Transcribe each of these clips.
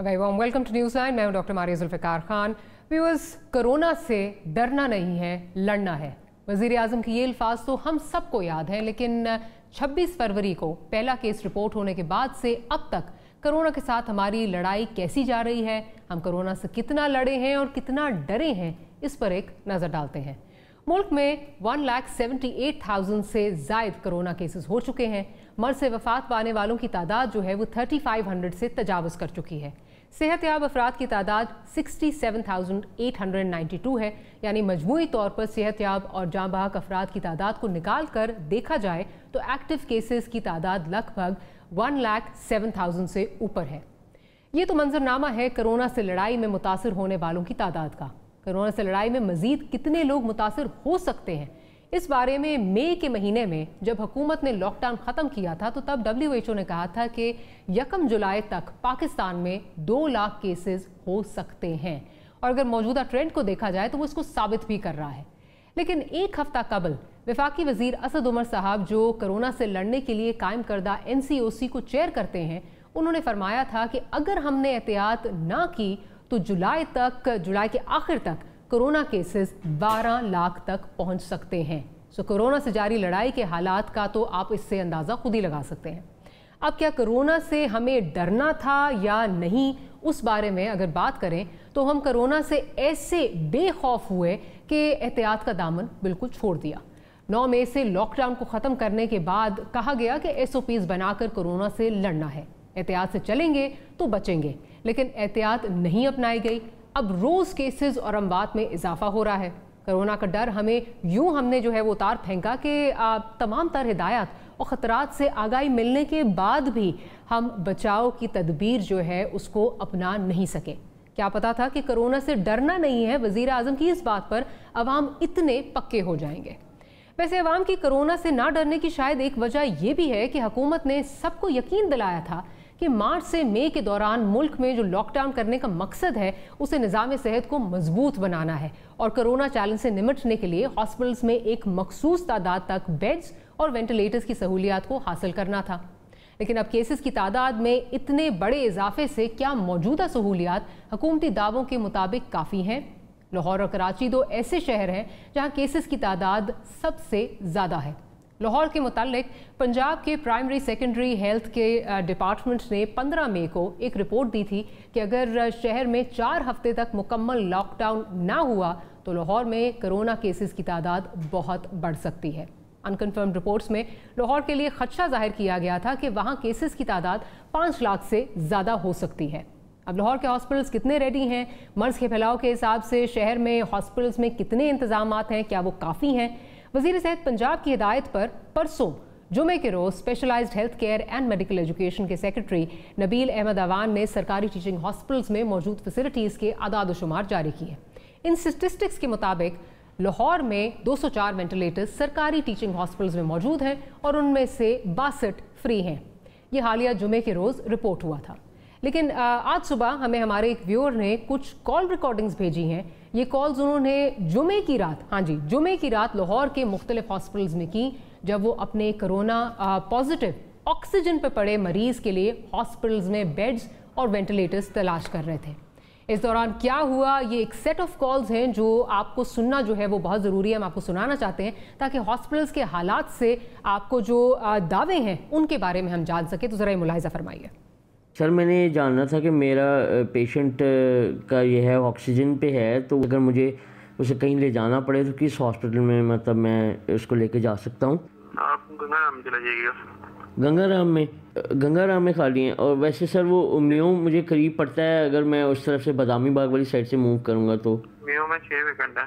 Very warm welcome to news line. मैं हूं doctor Maria Zulfiqar Khan. Viewers, corona से डरना नहीं है, लड़ना है। वज़ीर आज़म की ये अल्फाज तो हम सबको याद हैं, लेकिन 26 फरवरी को पहला केस रिपोर्ट होने के बाद से अब तक कोरोना के साथ हमारी लड़ाई कैसी जा रही है, हम कोरोना से कितना लड़े हैं और कितना डरे हैं, इस पर एक नज़र डालते हैं। मुल्क में 1,78,000 से ज़ायद कोरोना केसेस हो चुके हैं। मर्ज से वफात पाने वालों की तादाद जो है वो 3,500 से तजावज़ कर चुकी है। सेहतयाब अफराद की तादाद 67,892 है, यानी मजमूई तौर पर सेहतयाब और जाँ बहक अफराद की तादाद को निकाल कर देखा जाए तो एक्टिव केसेस की तादाद लगभग 1,07,000 से ऊपर है। ये तो मंजरनामा है कोरोना से लड़ाई में मुतासर होने वालों की तादाद का। कोरोना से लड़ाई में मजीद कितने लोग मुतासर हो सकते हैं, इस बारे में मई के महीने में जब हुकूमत ने लॉकडाउन ख़त्म किया था तो तब WHO ने कहा था कि 1 जुलाई तक पाकिस्तान में 2 लाख केसेस हो सकते हैं, और अगर मौजूदा ट्रेंड को देखा जाए तो वो इसको साबित भी कर रहा है। लेकिन एक हफ्ता कबल वफाकी वज़ीर असद उमर साहब, जो कोरोना से लड़ने के लिए कायम करदा NCOC को चेयर करते हैं, उन्होंने फरमाया था कि अगर हमने एहतियात ना की तो जुलाई के आखिर तक कोरोना केसेस 12 लाख तक पहुंच सकते हैं। सो कोरोना से जारी लड़ाई के हालात का तो आप इससे अंदाज़ा खुद ही लगा सकते हैं। अब क्या कोरोना से हमें डरना था या नहीं, उस बारे में अगर बात करें तो हम कोरोना से ऐसे बेखौफ हुए कि एहतियात का दामन बिल्कुल छोड़ दिया। 9 मई से लॉकडाउन को ख़त्म करने के बाद कहा गया कि SOPs बनाकर कोरोना से लड़ना है, एहतियात से चलेंगे तो बचेंगे, लेकिन एहतियात नहीं अपनाई गई। अब रोज़ केसेस और अमवात में इजाफा हो रहा है। कोरोना का डर हमने जो है वो उतार फेंका कि तमाम तर हिदायत और ख़तरात से आगाही मिलने के बाद भी हम बचाव की तदबीर जो है उसको अपना नहीं सके। क्या पता था कि कोरोना से डरना नहीं है, वज़ीर आज़म की इस बात पर अवाम इतने पक्के हो जाएंगे। वैसे अवाम की कोरोना से ना डरने की शायद एक वजह यह भी है कि हुकूमत ने सबको यकीन दिलाया था कि मार्च से मई के दौरान मुल्क में जो लॉकडाउन करने का मकसद है उसे निज़ाम सेहत को मजबूत बनाना है और कोरोना चैलेंज से निपटने के लिए हॉस्पिटल्स में एक मखसूस तादाद तक बेड्स और वेंटिलेटर्स की सहूलियात को हासिल करना था। लेकिन अब केसेस की तादाद में इतने बड़े इजाफे से क्या मौजूदा सहूलियात हुकूमती दावों के मुताबिक काफ़ी हैं? लाहौर और कराची दो ऐसे शहर हैं जहाँ केसेस की तादाद सबसे ज़्यादा है। लाहौर के मुतालिक पंजाब के प्राइमरी सेकेंडरी हेल्थ के डिपार्टमेंट ने 15 मई को एक रिपोर्ट दी थी कि अगर शहर में 4 हफ्ते तक मुकम्मल लॉकडाउन ना हुआ तो लाहौर में कोरोना केसेस की तादाद बहुत बढ़ सकती है। अनकन्फर्म्ड रिपोर्ट्स में लाहौर के लिए खदशा जाहिर किया गया था कि वहाँ केसेस की तादाद 5 लाख से ज़्यादा हो सकती है। अब लाहौर के हॉस्पिटल्स कितने रेडी हैं? मर्ज के फैलाव के हिसाब से शहर में हॉस्पिटल्स में कितने इंतजामात हैं? क्या वो काफ़ी हैं? वज़ीर सेहत पंजाब की हिदायत पर परसों जुमे के रोज़ specialized health care and medical education के सेक्रेटरी नबील अहमद अवान ने सरकारी टीचिंग हॉस्पिटल्स में मौजूद फैसिलिटीज़ के आदाद व शुमार जारी किए। इन स्टेटिस्टिक्स के मुताबिक लाहौर में 204 वेंटिलेटर्स सरकारी टीचिंग हॉस्पिटल्स में मौजूद हैं और उनमें से 62 फ्री हैं। ये हालिया जुमे के रोज़ रिपोर्ट हुआ था। लेकिन आज सुबह हमें हमारे एक व्यूअर ने कुछ कॉल रिकॉर्डिंग्स भेजी हैं। ये कॉल्स उन्होंने जुमे की रात लाहौर के मुख्तलिफ हॉस्पिटल्स में की, जब वो अपने कोरोना पॉजिटिव ऑक्सीजन पर पड़े मरीज़ के लिए हॉस्पिटल्स में बेड्स और वेंटिलेटर्स तलाश कर रहे थे। इस दौरान क्या हुआ, ये एक सेट ऑफ कॉल्स हैं जो आपको सुनना जो है वो बहुत ज़रूरी है। हम आपको सुनाना चाहते हैं ताकि हॉस्पिटल्स के हालात से आपको जो दावे हैं उनके बारे में हम जान सकें। तो ज़रा मुलाहिज़ा फरमाइए। सर, मैंने ये जानना था कि मेरा पेशेंट का ये है ऑक्सीजन पे है, तो अगर मुझे उसे कहीं ले जाना पड़े तो किस हॉस्पिटल में मतलब मैं उसको लेके जा सकता हूँ? आप गंगाराम चला जाइएगा। गंगाराम में खाली हैं। और वैसे सर वो मियो मुझे करीब पड़ता है, अगर मैं उस तरफ से बादामी बाग वाली साइड से मूव करूँगा तो। मियो में 6 वैकेंट है।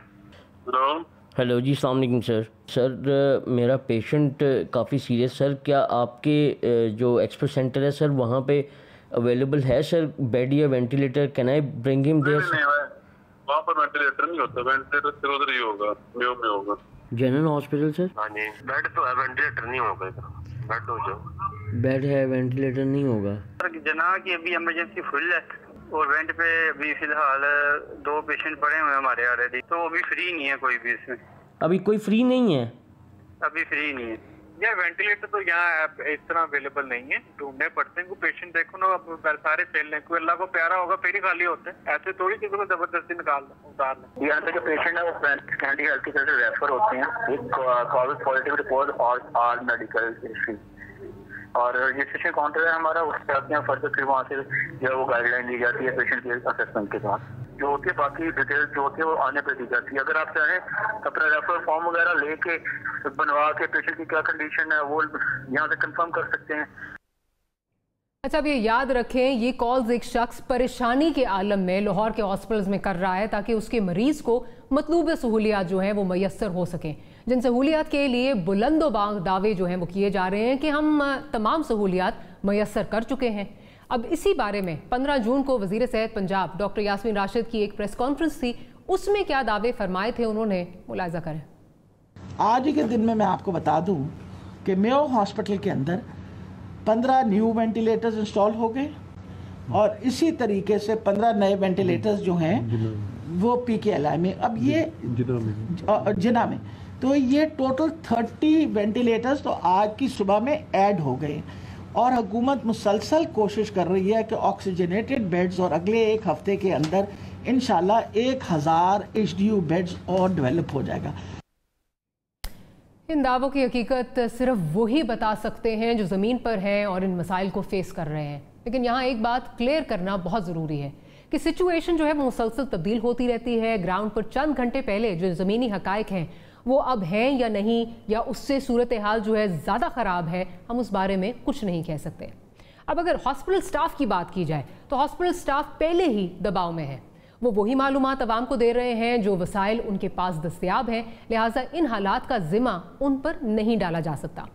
हेलो जी, अस्सलाम वालेकुम सर। मेरा पेशेंट काफ़ी सीरियस सर, क्या आपके जो एक्सप्रेस सेंटर है सर वहाँ पे अवेलेबल है सर बेड या ventilator? Can I bring him there? नहीं, वहाँ पर वेंटिलेटर नहीं होता, वेंटिलेटर सिर्फ उधर ही होगा, मियो में होगा। General hospital sir? हाँ जी, बेड तो है, वेंटिलेटर नहीं होगा इधर। बेड हो जाओ, बेड है, वेंटिलेटर नहीं होगा। जना की अभी इमरजेंसी फुल है और वेंट पे अभी फिलहाल 2 पेशेंट पड़े हुए हैं हमारे ऑलरेडी, तो अभी फ्री नहीं है कोई भी इसमें। अभी कोई फ्री नहीं है? अभी फ्री नहीं है। यार वेंटिलेटर तो यहाँ इस तरह अवेलेबल नहीं है, ढूंढने पड़ते हैं। पेशेंट देखो ना सारे फेल हैं, कोई अल्लाह को प्यारा होगा फिर ही खाली होते हैं, ऐसे थोड़ी किसी को जबरदस्ती उतार लें। यहाँ तक पेशेंट है वो कैंडी हेल्थ केयर से रेफर होते हैं विद कोविड पॉजिटिव रिपोर्ट और ऑल मेडिकल हिस्ट्री, और रजिस्ट्रेशन काउंटर है हमारा, उससे आते हैं फर्दर फिर वहाँ से जो वो गाइडलाइन दी जाती है पेशेंट के असेसमेंट के बाद, जो होती है बाकी डिटेल्स जो होती है वो आने पे दी जाती है। अगर आप चाहें अपना रेफर फॉर्म वगैरह लेके बनवा के पेशेंट की क्या कंडीशन है वो यहाँ से कंफर्म कर सकते हैं। अच्छा, अब ये याद रखें, ये कॉल्स एक शख्स परेशानी के आलम में लाहौर के हॉस्पिटल्स में कर रहा है ताकि उसके मरीज को मतलूब सहूलियात जो हैं वो मैसर हो सकें, जिन सहूलियात के लिए बुलंदोबांग दावे जो हैं वो किए जा रहे हैं कि हम तमाम सहूलियात मैसर कर चुके हैं। अब इसी बारे में 15 जून को वज़ीर सेहत पंजाब डॉक्टर यास्मीन राशिद की एक प्रेस कॉन्फ्रेंस थी, उसमें क्या दावे फरमाए थे उन्होंने, मुलाहिजा करें। आज ही के दिन में मैं आपको बता दूं कि मेयो हॉस्पिटल के अंदर 15 न्यू वेंटिलेटर्स इंस्टॉल हो गए और इसी तरीके से 15 नए वेंटिलेटर्स जो हैं वो PKLI में, अब ये जिना में, तो ये टोटल 30 वेंटिलेटर्स तो आज की सुबह में ऐड हो गए और हुकूमत मुसलसल कोशिश कर रही है कि ऑक्सीजनेटेड बेड्स और अगले एक हफ्ते के अंदर इंशाल्लाह 1000 HDU बेड्स और डेवलप हो जाएगा। इन दावों की हकीकत सिर्फ वही बता सकते हैं जो ज़मीन पर हैं और इन मसाइल को फेस कर रहे हैं, लेकिन यहाँ एक बात क्लियर करना बहुत ज़रूरी है कि सिचुएशन जो है वो मुसलसल तब्दील होती रहती है। ग्राउंड पर चंद घंटे पहले जो ज़मीनी हकायक हैं वो अब हैं या नहीं, या उससे सूरत हाल जो है ज़्यादा ख़राब है, हम उस बारे में कुछ नहीं कह सकते। अब अगर हॉस्पिटल स्टाफ की बात की जाए तो हॉस्पिटल स्टाफ पहले ही दबाव में है, वो वही मालूमात अवाम को दे रहे हैं जो वसाइल उनके पास दस्तयाब हैं, लिहाजा इन हालात का ज़िम्मा उन पर नहीं डाला जा सकता।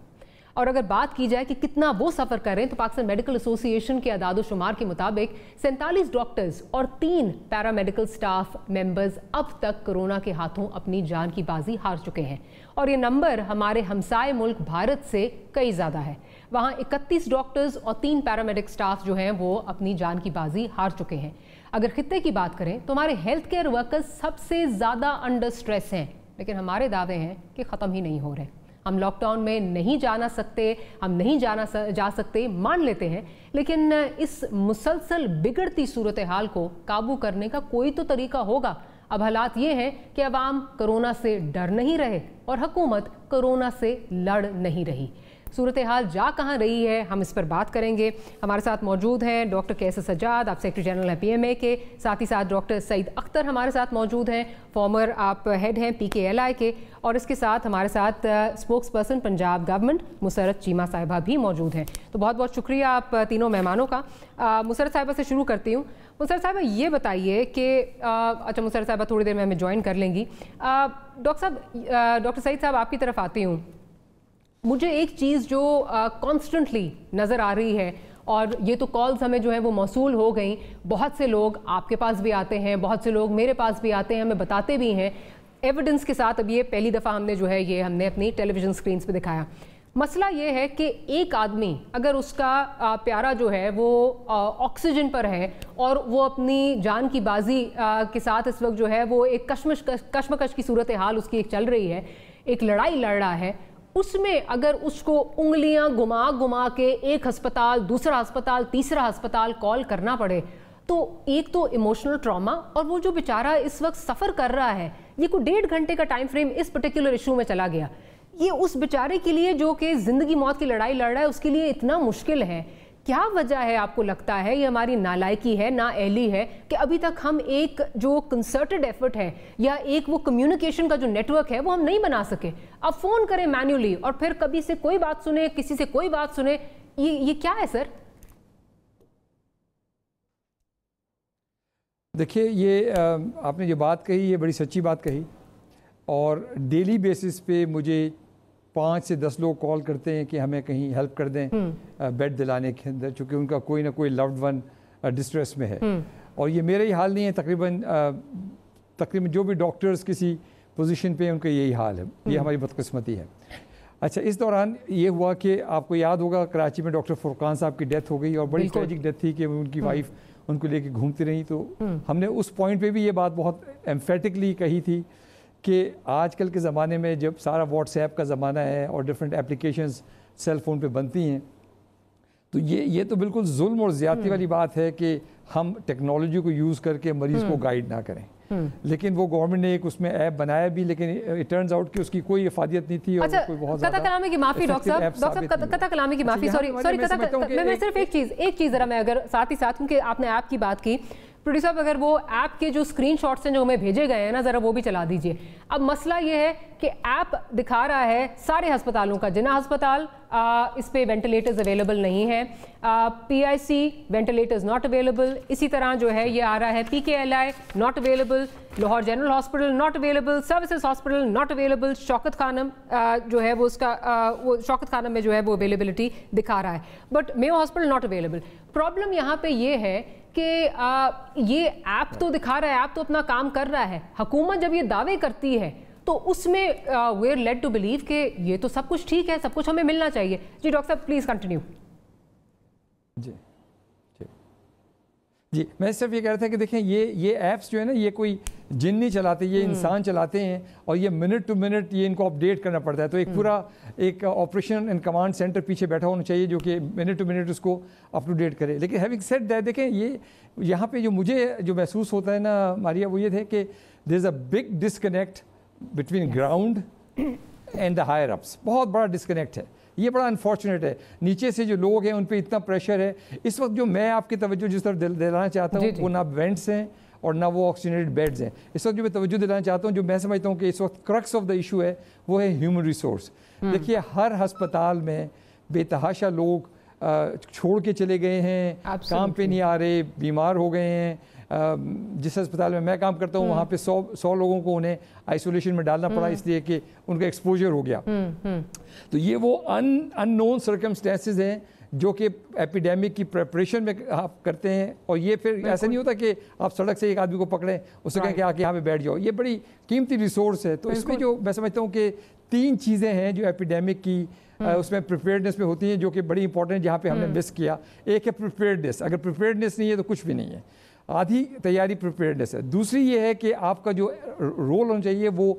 और अगर बात की जाए कि कितना वो सफ़र करें तो पाकिस्तान मेडिकल एसोसिएशन के अदाद शुमार के मुताबिक 47 डॉक्टर्स और 3 पैरामेडिकल स्टाफ मेंबर्स अब तक कोरोना के हाथों अपनी जान की बाजी हार चुके हैं, और ये नंबर हमारे हमसाए मुल्क भारत से कई ज़्यादा है। वहाँ 31 डॉक्टर्स और 3 पैरामेडिक स्टाफ जो हैं वो अपनी जान की बाजी हार चुके हैं। अगर खित्ते की बात करें तो हमारे हेल्थ केयर वर्कर्स सबसे ज़्यादा अंडर स्ट्रेस हैं, लेकिन हमारे दावे हैं कि ख़त्म ही नहीं हो रहे। हम लॉकडाउन में नहीं जा सकते मान लेते हैं, लेकिन इस मुसलसल बिगड़ती सूरत हाल को काबू करने का कोई तो तरीका होगा। अब हालात ये हैं कि अवाम कोरोना से डर नहीं रहे और हुकूमत कोरोना से लड़ नहीं रही। सूरत हाल जा कहाँ रही है, हम इस पर बात करेंगे। हमारे साथ मौजूद हैं डॉक्टर कैसर सज्जाद, आप सेक्रेटरी जनरल हैं PMA के, साथ ही साथ डॉक्टर सईद अख्तर हमारे साथ मौजूद हैं, फॉर्मर आप हेड हैं PKLI के, और इसके साथ हमारे साथ spokesperson Punjab government Musarrat Cheema साहिबा भी मौजूद हैं। तो बहुत बहुत शुक्रिया आप तीनों मेहमानों का। मुसरत साहिबा से शुरू करती हूँ। मुसरत साहिबा ये बताइए कि अच्छा, मुसरत साहिबा थोड़ी देर में हमें ज्वाइन कर लेंगी। डॉक्टर सईद साहब आपकी तरफ आती हूँ। मुझे एक चीज़ जो कॉन्स्टेंटली नज़र आ रही है, और ये तो कॉल्स हमें जो है वो मौसूल हो गई, बहुत से लोग आपके पास भी आते हैं, बहुत से लोग मेरे पास भी आते हैं, हमें बताते भी हैं एविडेंस के साथ। अब ये पहली दफ़ा हमने जो है ये हमने अपनी टेलीविज़न स्क्रीन्स पे दिखाया। मसला ये है कि एक आदमी अगर उसका प्यारा जो है वो ऑक्सीजन पर है और वो अपनी जान की बाजी के साथ इस वक्त जो है वो एक कश्मकश की सूरत हाल उसकी एक चल रही है, एक लड़ाई लड़ रहा है, उसमें अगर उसको उंगलियां घुमा के एक अस्पताल, दूसरा अस्पताल, तीसरा अस्पताल कॉल करना पड़े, तो एक तो इमोशनल ट्रॉमा, और वो जो बेचारा इस वक्त सफ़र कर रहा है, ये कोई 1.5 घंटे का टाइम फ्रेम इस पर्टिकुलर इशू में चला गया, ये उस बेचारे के लिए जो कि ज़िंदगी मौत की लड़ाई लड़ रहा है उसके लिए इतना मुश्किल है। क्या वजह है आपको लगता है? ये हमारी नालायकी है, नाअहली है कि अभी तक हम एक जो कंसर्टेड एफर्ट है या एक वो कम्युनिकेशन का जो नेटवर्क है वो हम नहीं बना सके। अब फ़ोन करें मैन्युअली और फिर कभी से कोई बात सुने, किसी से कोई बात सुने, ये क्या है सर? देखिए, ये आपने जो बात कही ये बड़ी सच्ची बात कही, और डेली बेसिस पे मुझे 5 से 10 लोग कॉल करते हैं कि हमें कहीं हेल्प कर दें बेड दिलाने के अंदर, चूँकि उनका कोई ना कोई लव्ड वन डिस्ट्रेस में है। और ये मेरा ही हाल नहीं है, तकरीबन जो भी डॉक्टर्स किसी पोजीशन पे उनका यही हाल है। ये हमारी बदकिस्मती है। अच्छा, इस दौरान ये हुआ कि आपको याद होगा कराची में डॉक्टर फुरकान साहब की डेथ हो गई, और बड़ी ट्रेजिक डेथ थी कि उनकी वाइफ उनको लेके घूमती रही। तो हमने उस पॉइंट पे भी ये बात बहुत एम्फेटिकली कही थी کہ آج کل کے زمانے میں جب سارا واٹس ایپ کا زمانہ ہے اور ڈفرینٹ اپلیکیشنز سیل فون پہ بنتی ہیں، تو یہ تو بالکل ظلم اور زیادتی والی بات ہے کہ ہم ٹیکنالوجی کو یوز کر کے مریض کو گائیڈ نہ کریں. لیکن وہ گورنمنٹ نے ایک اس میں ایپ بنایا بھی، لیکن اٹ ٹرنز آؤٹ کہ اس کی کوئی افادیت نہیں تھی. اور کوئی بہت زیادہ قطع کلامی کی معافی ڈاکٹر صاحب، قطع کلامی کی معافی، سوری میں صرف ایک چیز ذرا میں اگر ساتھ ہی ساتھ، کیونکہ آپ نے ایپ کی بات کی پروڈیوسر صاحب، اگر وہ ایپ کے جو اسکرین شاٹس ہیں جو ہمیں بھیجے گئے ہیں نا، ذرا وہ بھی چلا دیجئے. اب مسئلہ یہ ہے کہ ایپ دکھا رہا ہے سارے ہسپتالوں کا، جناح ہسپتال اس پہ وینٹیلیٹرز اویلیبل نہیں ہیں، PIC وینٹیلیٹرز ناٹ اویلیبل، اسی طرح جو ہے یہ آ رہا ہے PKLI not available, Lahore general hospital not available, services hospital not available, Shaukat Khanum جو ہے وہ اس کا وہ شوکت خانم میں جو ہے وہ اویلیبلٹی دکھا رہا ہے، but mu hospital not available. Problem یہاں پہ یہ ہے کہ یہ ایپ تو دکھا رہا ہے، ایپ تو اپنا کام کر رہا ہے، حکومت جب یہ دعوے کرتی ہے تو اس میں we are led to believe کہ یہ تو سب کچھ ٹھیک ہے، سب کچھ ہمیں ملنا چاہیے. جی ڈاکٹر صاحب پلیز کنٹینیو. جی میں صرف یہ کہہ رہا تھا کہ دیکھیں یہ ایپس جو ہے نا، یہ کوئی جن نہیں چلاتے، یہ انسان چلاتے ہیں، اور یہ منٹ ٹو منٹ یہ ان کو اپڈیٹ کرنا پڑتا ہے. تو ایک پورا ایک آپریشن اینڈ کمانڈ سینٹر پیچھے بیٹھا ہونا چاہیے جو کہ منٹ ٹو منٹ اس کو اپ ٹو ڈیٹ کرے. لیکن ہیونگ سیڈ دیٹ، دیکھیں یہ یہاں پہ جو مجھے جو محسوس ہوتا ہے نا ماریا، وہ یہ تھے کہ there is a big disconnect between ground and the higher ups. بہت بڑا ڈسکنیکٹ ہے، یہ بڑا انفارچونیٹ ہے. نیچے سے جو لوگ ہیں ان پہ اتنا پریشر ہے. اس وقت جو میں آپ کی توجہ جس طرف دلانا چاہتا ہوں وہ نہ وینٹس ہیں اور نہ وہ آکسیجنیٹڈ بیڈز ہیں. اس وقت جو میں توجہ دلانا چاہتا ہوں، جو میں سمجھتا ہوں کہ اس وقت کرکس آف دا ایشو ہے، وہ ہے ہیومن ریسورس. دیکھیے ہر ہسپتال میں بے تحاشا لوگ چھوڑ کے چلے گئے ہیں، کام پہ نہیں آ رہے، بیمار ہو گئے ہیں. جس ہسپتال میں کام کرتا ہوں وہاں پہ 100 لوگوں کو انہیں آئسولیشن میں ڈالنا پڑا اس لیے کہ ان کا ایکسپوجر ہو گیا. تو یہ وہ ان نون سرکمسٹینسز ہیں جو کہ ایپیڈیمک کی پریپریشن میں آپ کرتے ہیں. اور یہ پھر ایسا نہیں ہوتا کہ آپ سڑک سے ایک آدمی کو پکڑیں، اس سے کہیں کہ آ کے یہاں پہ بیٹھ جاؤ. یہ بڑی قیمتی ریسورس ہے. تو اس میں جو میں سمجھتا ہوں کہ 3 چیزیں ہیں جو ایپیڈیمک کی اس میں پریپیئرڈنس میں ہوتی ہیں، جو کہ بڑی امپورٹنٹ، جہاں پہ ہم نے مس کیا. ایک ہے پریپیئرڈنس، اگر پریپیئرڈنس نہیں ہے تو کچھ بھی نہیں ہے. آدھی تیاری پریپیئرڈنس ہے. دوسری یہ ہے کہ آپ کا جو رول ہونا چاہیے وہ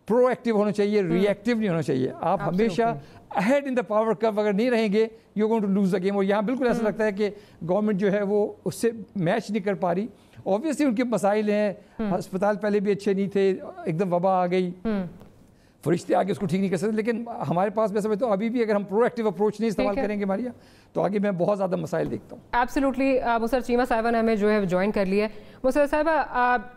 پرو ایکٹیو ہونا چاہیے، ری ایکٹیو نہیں ہونا چاہیے. آپ ہمیشہ اہیڈ ان دا پاور کرو اگر نہیں رہیں گے، you are going to lose the game. اور یہاں بالکل ایسا لگتا ہے کہ گورنمنٹ جو ہے وہ اس سے میچ نہیں کر پا رہی. اوبویسلی ان کے مسائل ہیں، ہسپتال پہلے بھی اچھے نہیں تھے، ایک دم وبا آ گئی، فرشتے آگے اس کو ٹھیک نہیں کر سکتے. لیکن ہمارے پاس میں سمجھتا ہوں ابھی بھی اگر ہم پرو ایکٹیو اپروچ نہیں استعمال کریں گے ماریا، تو آگے میں بہت زیادہ مسائل دیکھتا ہوں. ایبسلیوٹلی. مسر چیمہ صاحبہ نے ہمیں جو ہے جوائن کر لیا. مسر صاحبہ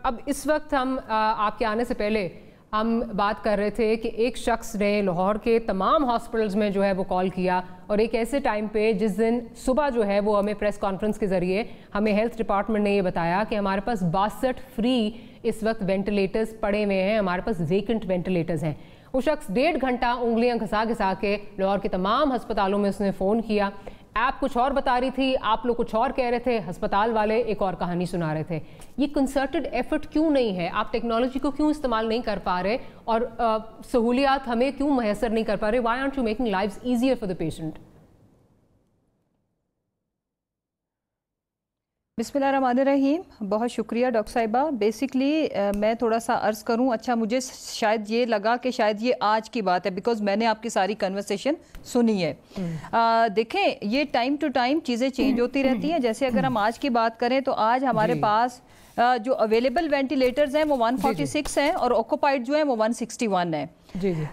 اب اس وقت ہم آپ کے آنے سے پہلے ہم بات کر رہے تھے کہ ایک شخص نے لاہور کے تمام ہاسپٹلز میں جو ہے وہ کال کیا، اور ایک ایسے ٹائم پہ جس دن صبح جو ہے وہ ہمیں پریس کانفرنس کے ذریعے ہمیں ہیلتھ ڈپارٹمنٹ نے یہ بتایا کہ ہمارے پاس 62 فری اس وقت وینٹیلیٹرز پڑے ہوئے ہیں، ہمارے پاس ویکنٹ وینٹیلیٹرز ہیں. وہ شخص 1.5 گھنٹہ انگلیاں گھسا کے لاہور کے تمام ہسپتالوں میں اس نے فون کیا. ایپ کچھ اور بتا رہی تھی، آپ لوگ کچھ اور کہہ رہے تھے، ہسپتال والے ایک اور کہانی سنا رہے تھے. یہ کنسرٹڈ ایفرٹ کیوں نہیں ہے؟ آپ ٹیکنالوجی کو کیوں استعمال نہیں کر پا رہے اور سہولیات ہمیں کیوں میسر نہیں کر پا رہے؟ Why aren't you making lives easier for the patient? بسم اللہ الرحمن الرحیم. بہت شکریہ ڈاکٹر صاحبہ. بیسکلی میں تھوڑا سا عرض کروں. اچھا مجھے شاید یہ لگا کہ شاید یہ آج کی بات ہے، بیکاز میں نے آپ کی ساری کنورسیشن سنی ہے. دیکھیں یہ ٹائم ٹو ٹائم چیزیں چینج ہوتی رہتی ہیں. جیسے اگر ہم آج کی بات کریں تو آج ہمارے پاس جو اویلیبل وینٹیلیٹرز ہیں وہ 146 ہیں اور آکوپائڈ جو ہیں وہ 161 ہیں.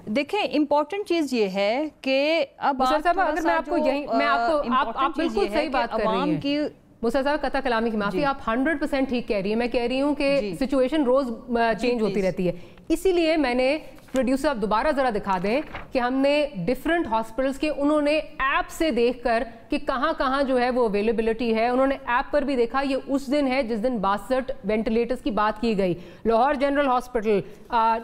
دیکھیں امپورٹنٹ چیز یہ ہے کہ اب اگر میں آپ کو یہی آپ بالکل صحیح بات کر رہی ہیں مسر صاحب، قطع کلامی کی معافی، آپ 100% ٹھیک کہہ رہی ہیں. میں کہہ رہی ہوں کہ سچویشن روز چینج ہوتی رہتی ہے. اسی لیے میں نے پروڈیوسر آپ دوبارہ ذرا دکھا دیں کہ ہم نے ڈیفرنٹ ہاسپٹلس کے انہوں نے ایپ سے دیکھ کر کہ کہاں کہاں جو ہے وہ اویلیبلٹی ہے، انہوں نے ایپ پر بھی دیکھا. یہ اس دن ہے جس دن 62 وینٹیلیٹرز کی بات کی گئی. Lahore general hospital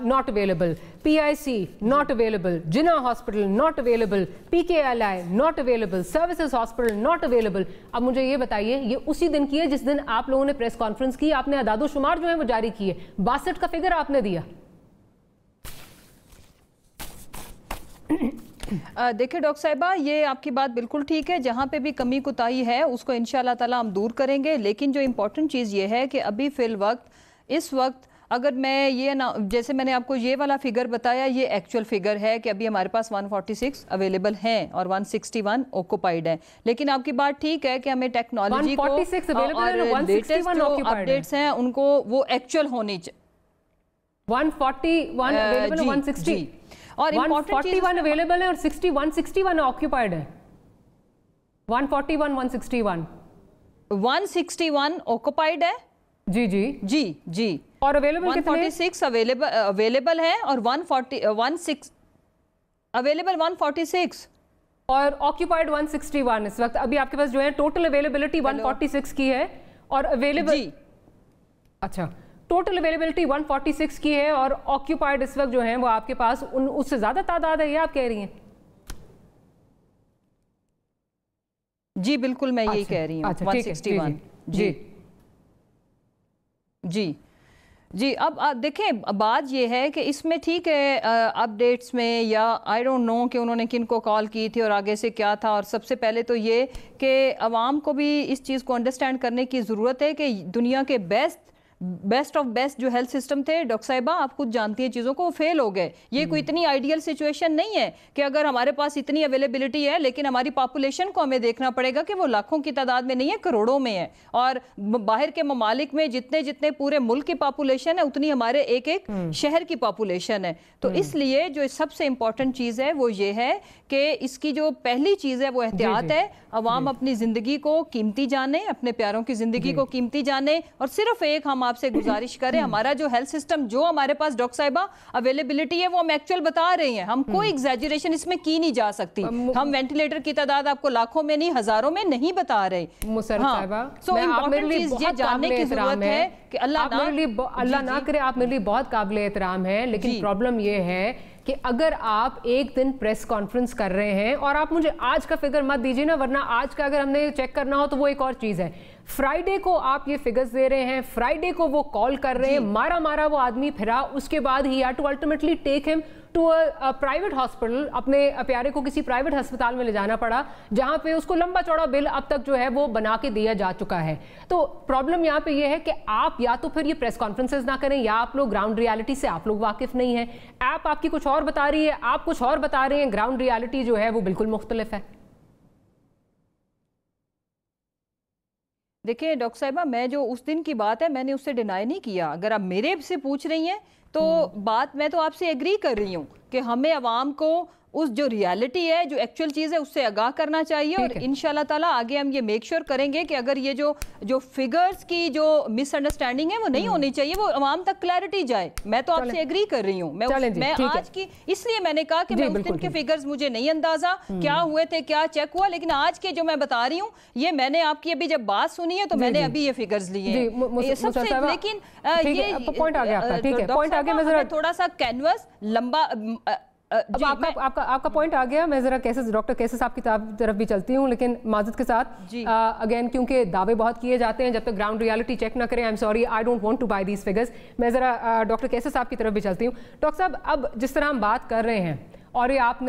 not available, PIC not available, Jinnah hospital not available, PKLI not available, services hospital not available. اب مجھے یہ بتائیے، یہ اسی دن کی ہے جس دن آپ لوگوں نے پریس کانفرنس کی، آپ نے اعداد و شمار جو ہے وہ جاری کیے، 62 کا فگر آپ نے دیا. دیکھیں ڈاکٹر صاحبہ، یہ آپ کی بات بالکل ٹھیک ہے. جہاں پہ بھی کمی کوتاہی ہے اس کو انشاءاللہ تعالی ہم دور کریں گے. لیکن جو امپورٹنٹ چیز یہ ہے کہ ابھی فی الوقت اس وقت اگر میں یہ جیسے میں نے آپ کو یہ والا فگر بتایا، یہ ایکچوئل فگر ہے کہ ابھی ہمارے پاس 146 اویلیبل ہیں اور 161 اوکوپائڈ ہیں، لیکن آپ کی بات ٹھیک ہے کہ ہمیں ٹیکنالوجی کو اور لیٹسٹ جو اپڈیٹس ہیں ان کو وہ ایکچوئل ہونی چاہیے. 141 اویلیبل ہے، 160 اور 141 اویلیبل ہے اور 161 آکیوپائڈ ہے. 141 161 اوکوپائڈ ہے. جی جی جی جی. اور اویلیبل کتنے؟ 146 اویلیبل ہیں اور 146 اویلیبل 146 اور آکیوپائڈ 161. اس وقت ابھی آپ کے پاس جو ہے ٹوٹل اویلیبلٹی 146 کی ہے اور اویلیبل اچھا ٹوٹل اویلیبلٹی 146 کی ہے اور آکیوپائڈ اس وقت جو ہیں وہ آپ کے پاس اس سے زیادہ تعداد ہے، یہ آپ کہہ رہی ہیں؟ جی بالکل میں یہی کہہ رہی ہوں. 161 جی جی جی. اب دیکھیں بات یہ ہے کہ اس میں ٹھیک ہے اپڈیٹس میں یا آئی ڈونٹ نو کہ انہوں نے کن کو کال کی تھی اور آگے سے کیا تھا، اور سب سے پہلے تو یہ کہ عوام کو بھی اس چیز کو انڈرسٹینڈ کرنے کی ضرورت ہے کہ دنیا کے بیسٹ آف بیسٹ جو ہیلتھ سسٹم تھے، ڈاکٹر صاحبہ آپ خود جانتی ہیں چیزوں کو، وہ فیل ہو گئے. یہ کوئی اتنی آئیڈیل سچویشن نہیں ہے کہ اگر ہمارے پاس اتنی اویلیبلٹی ہے لیکن ہماری پاپولیشن کو ہمیں دیکھنا پڑے گا کہ وہ لاکھوں کی تعداد میں نہیں ہے، کروڑوں میں ہے. اور باہر کے ممالک میں جتنے پورے ملک کی پاپولیشن ہے اتنی ہمارے ایک شہر کی پاپولیشن ہے. تو اس لیے جو سب سے امپورٹنٹ چیز ہے وہ یہ ہے کہ اس کی جو پہلی چیز ہے وہ احتیاط ہے. عوام اپنی زندگی کو قیمتی جانے، اپنے پیاروں کی زندگی کو قیمتی جانے، اور صرف ایک ہم آپ سے گزارش کریں، ہمارا جو ہیلتھ سسٹم جو ہمارے پاس ڈاکٹر صاحبہ اویلیبلٹی ہے وہ ہم ایکچوئل بتا رہے ہیں، ہم کوئی ایگزیجریشن اس میں کی نہیں جا سکتی. ہم وینٹیلیٹر کی تعداد آپ کو لاکھوں میں نہیں ہزاروں میں نہیں بتا رہے. سو امپورٹنٹ چیز یہ جاننے کی ضرورت ہے کہ اللہ نہ کرے آپ میرے لیے بہت قابل احترام ہے، لیکن پرابلم یہ ہے کہ اگر آپ ایک دن پریس کانفرنس کر رہے ہیں اور آپ مجھے آج کا فگر مت دیجیے نا، ورنہ آج کا اگر ہم نے چیک کرنا ہو تو وہ ایک اور چیز ہے. فرائیڈے کو آپ یہ فگرز دے رہے ہیں، فرائیڈے کو وہ کال کر رہے ہیں، مارا وہ آدمی پھرا، اس کے بعد ہی ہیڈ ٹو الٹیمیٹلی ٹیک ہم ٹو پرائیویٹ ہاسپٹل، اپنے پیارے کو کسی پرائیویٹ ہسپتال میں لے جانا پڑا جہاں پہ اس کو لمبا چوڑا بل اب تک جو ہے وہ بنا کے دیا جا چکا ہے. تو پرابلم یہاں پہ یہ ہے کہ آپ یا تو پھر یہ پریس کانفرنسز نہ کریں، یا آپ لوگ گراؤنڈ ریالٹی سے آپ لوگ واقف نہیں ہیں. ایپ آپ کی کچھ اور بتا رہی ہے، آپ کچھ اور بتا رہے ہیں، گراؤنڈ ریالٹی جو ہے وہ بالکل مختلف ہے. دیکھیں ڈاکٹر صاحبہ، میں جو اس دن کی بات ہے میں نے اس سے ڈینائی نہیں کیا. اگر آپ میرے سے پوچھ رہی ہیں تو بات میں تو آپ سے ایگری کر رہی ہوں کہ ہمیں عوام کو اس جو ریالٹی ہے، جو ایکچوئل چیز ہے، اس سے آگاہ کرنا چاہیے. اور انشاءاللہ تعالیٰ آگے ہم یہ میک شور کریں گے کہ اگر یہ جو فگرز کی جو مس انڈرسٹینڈنگ ہے وہ نہیں ہونی چاہیے، وہ عوام تک کلیئرٹی جائے. میں تو آپ سے ایگری کر رہی ہوں. میں آج کی اس لیے میں نے کہا کہ میں اس دن کے فگرز مجھے نہیں اندازہ کیا ہوئے تھے، کیا چیک ہوا، لیکن آج کے جو میں بتا رہی ہوں یہ میں نے آپ کی ابھی جب بات سنی ہے تو میں نے ابھی یہ فگرز لیے ہیں سب سے. لیکن یہ تھوڑا سا کینوس لمبا. آپ کا پوائنٹ آ گیا. میں ذرا ڈاکٹر کیسز صاحب کی طرف بھی چلتی ہوں، لیکن معذرت کے ساتھ اگین کیونکہ دعوے بہت کیے جاتے ہیں، جب تک گراؤنڈ ریالٹی چیک نہ کریں، I am sorry, I don't want to buy these figures. میں ذرا ڈاکٹر کیسز صاحب کی طرف بھی چلتی ہوں. ڈاکٹر صاحب اب جس طرح ہم بات کر رہے ہیں اور یہ آپ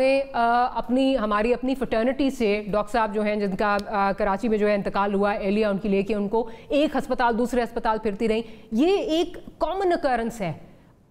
نے ہماری اپنی فٹرنٹی سے ڈاکٹر صاحب جو ہیں جن کا کراچی میں جو ہے انتقال ہوا ایلیا، ان کی لے کے ان کو ایک ہسپتال دوسرے ہسپتال پھرتی رہیں، یہ ایک کامن اکرنس ہے.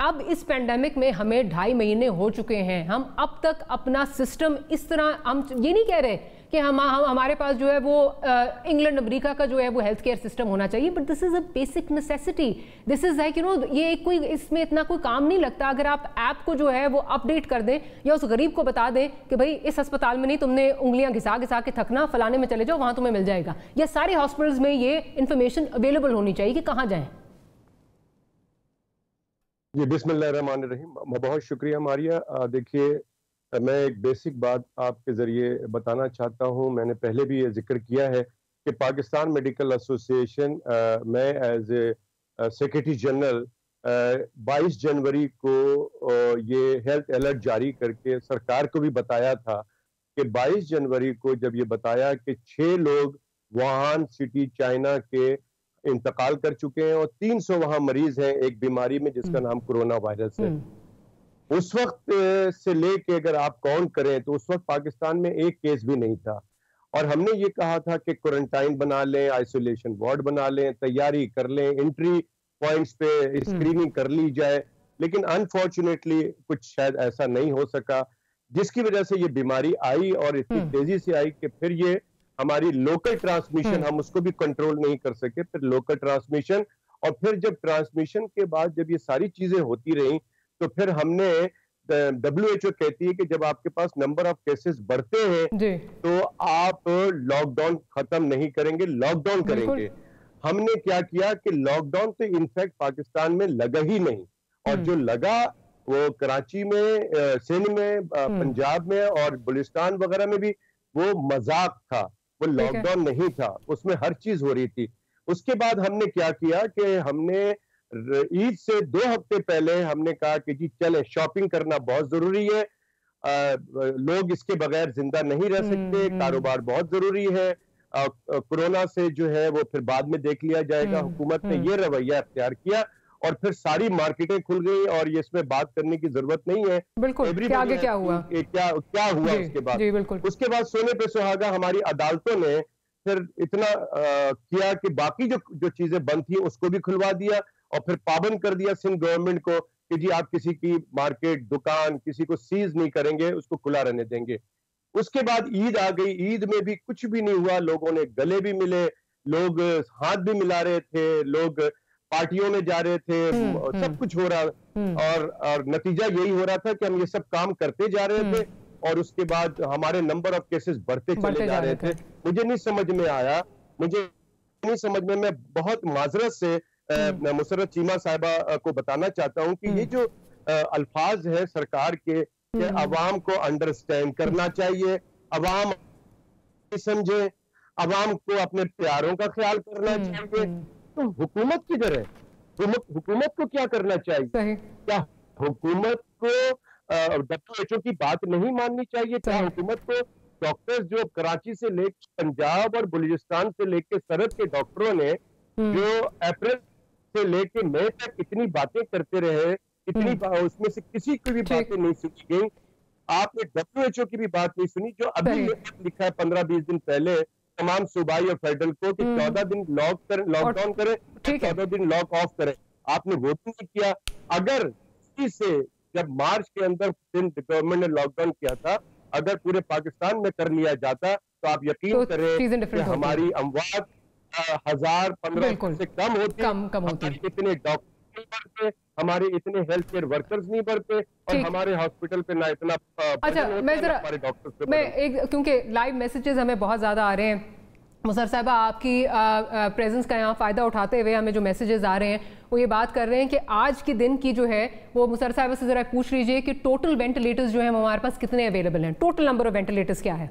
اب اس پینڈیمک میں ہمیں 2.5 مہینے ہو چکے ہیں، ہم اب تک اپنا سسٹم اس طرح، ہم یہ نہیں کہہ رہے کہ ہمارے پاس جو ہے وہ انگلینڈ امریکہ کا جو ہے وہ ہیلتھ کیئر سسٹم ہونا چاہیے، but this is a basic necessity. This is like یہ کوئی اس میں اتنا کوئی کام نہیں لگتا اگر آپ ایپ کو جو ہے وہ اپڈیٹ کر دیں یا اس غریب کو بتا دیں کہ بھائی اس ہسپتال میں نہیں، تم نے انگلیاں گھسا کے تھکنا، فلانے میں چلے جاؤ وہاں تمہیں مل جائے گا. یا سارے ہاسپٹلز میں یہ انفارمیشن اویلیبل ہونی چاہیے کہ کہاں جائیں. جی بسم اللہ الرحمن الرحیم. بہت شکریہ ماریہ. دیکھیے میں ایک بیسک بات آپ کے ذریعے بتانا چاہتا ہوں. میں نے پہلے بھی یہ ذکر کیا ہے کہ پاکستان میڈیکل ایسوسی ایشن میں ایز اے سیکریٹری جنرل 22 جنوری کو یہ ہیلتھ الرٹ جاری کر کے سرکار کو بھی بتایا تھا کہ 22 جنوری کو جب یہ بتایا کہ 6 لوگ ووہان سٹی چائنا کے انتقال کر چکے ہیں اور 300 وہاں مریض ہیں ایک بیماری میں جس کا نام کرونا وائرس ہے. اس وقت سے لے کے اگر آپ کاؤنٹ کریں تو اس وقت پاکستان میں ایک کیس بھی نہیں تھا، اور ہم نے یہ کہا تھا کہ کوارنٹائن بنا لیں، آئسولیشن وارڈ بنا لیں، تیاری کر لیں، انٹری पॉइंट्स पे स्क्रीनिंग कर ली जाए, लेकिन अनफॉर्चुनेटली कुछ शायद ऐसा नहीं हो सका, जिसकी वजह से ये बीमारी आई और इतनी तेजी से आई कि फिर ये हमारी लोकल ट्रांसमिशन हम उसको भी कंट्रोल नहीं कर सके, फिर लोकल ट्रांसमिशन, और फिर जब ट्रांसमिशन के बाद जब ये सारी चीजें होती रही तो फिर हमने WHO कहती है कि जब आपके पास नंबर ऑफ केसेस बढ़ते हैं तो आप लॉकडाउन खत्म नहीं करेंगे, लॉकडाउन करेंगे। हमने क्या किया कि लॉकडाउन तो इनफैक्ट पाकिस्तान में लगा ही नहीं, और जो लगा वो कराची में, सिंध में, पंजाब में और बलूचिस्तान वगैरह में भी वो मजाक था, वो लॉकडाउन नहीं था, उसमें हर चीज हो रही थी। उसके बाद हमने क्या किया कि हमने ईद से 2 हफ्ते पहले हमने कहा कि जी चलें, शॉपिंग करना बहुत जरूरी है, लोग इसके बगैर जिंदा नहीं रह सकते, कारोबार बहुत जरूरी है, कोरोना से जो है वो फिर बाद में देख लिया जाएगा। हुकूमत ने ये रवैया अख्तियार किया और फिर सारी मार्केटें खुल गई, और ये इसमें बात करने की जरूरत नहीं है। बिल्कुल, क्या आगे क्या हुआ, क्या हुआ उसके बाद सोने पे सुहागा हमारी अदालतों ने फिर इतना किया कि बाकी जो चीजें बंद थी उसको भी खुलवा दिया, और फिर पाबंद कर दिया सिंध गवर्नमेंट को कि जी आप किसी की मार्केट, दुकान, किसी को सीज नहीं करेंगे, उसको खुला रहने देंगे। उसके बाद ईद आ गई, ईद में भी कुछ भी नहीं हुआ, लोगों ने गले भी मिले, लोग हाथ भी मिला रहे थे, लोग पार्टियों में जा रहे थे, सब कुछ हो रहा, और नतीजा यही हो रहा था कि हम ये सब काम करते जा रहे थे, और उसके बाद हमारे नंबर ऑफ केसेस बढ़ते चले जा रहे थे। मुझे नहीं समझ में आया, मैं बहुत माजरत से मुसर्रत चीमा साहिबा को बताना चाहता हूं कि ये जो अल्फाज है सरकार के, कि अवाम को अंडरस्टैंड करना चाहिए, अवाम समझे, अवाम को अपने प्यारों का ख्याल करना चाहिए, तो हुकूमत किधर है? हुकूमत को क्या करना चाहिए? क्या हुकूमत को WHO की बात नहीं माननी चाहिए? क्या हुकूमत को डॉक्टर्स जो कराची से लेकर पंजाब और बलूचिस्तान से लेकर सरहद के डॉक्टरों ने जो अप्रैल से लेकर मई तक इतनी बातें करते रहे, उसमें से किसी की भी बातें नहीं सुनी गई, आपने WHO की भी बात नहीं सुनी, जो अभी लिखा है 15-20 दिन पहले तमाम सूबाई और फेडरल को कि 14 दिन लॉकडाउन करें, 14 दिन लॉक ऑफ करें, आपने वो भी नहीं किया। अगर से जब मार्च के अंदर सिंध गवर्नमेंट ने लॉकडाउन किया था, अगर पूरे पाकिस्तान में कर लिया जाता तो आप यकीन करें कि हमारी अमवात 1000-1500 से कम होती, इतने डॉक्टर नहीं बढ़ते, हमारे इतने हेल्थ केयर वर्कर्स नहीं बढ़ते, और हमारे हॉस्पिटल पे ना इतना हमारे डॉक्टर्स पे। क्योंकि लाइव मैसेजेस हमें बहुत ज्यादा आ रहे हैं, मुसर साहिबा आपकी प्रेजेंस का यहाँ फ़ायदा उठाते हुए हमें जो मैसेजेस आ रहे हैं वो ये बात कर रहे हैं कि आज के दिन की जो है वो मुसर साहिबा से ज़रा पूछ लीजिए कि टोटल वेंटिलेटर्स जो है हमारे पास कितने अवेलेबल हैं, टोटल नंबर ऑफ वेंटिलेटर्स क्या है?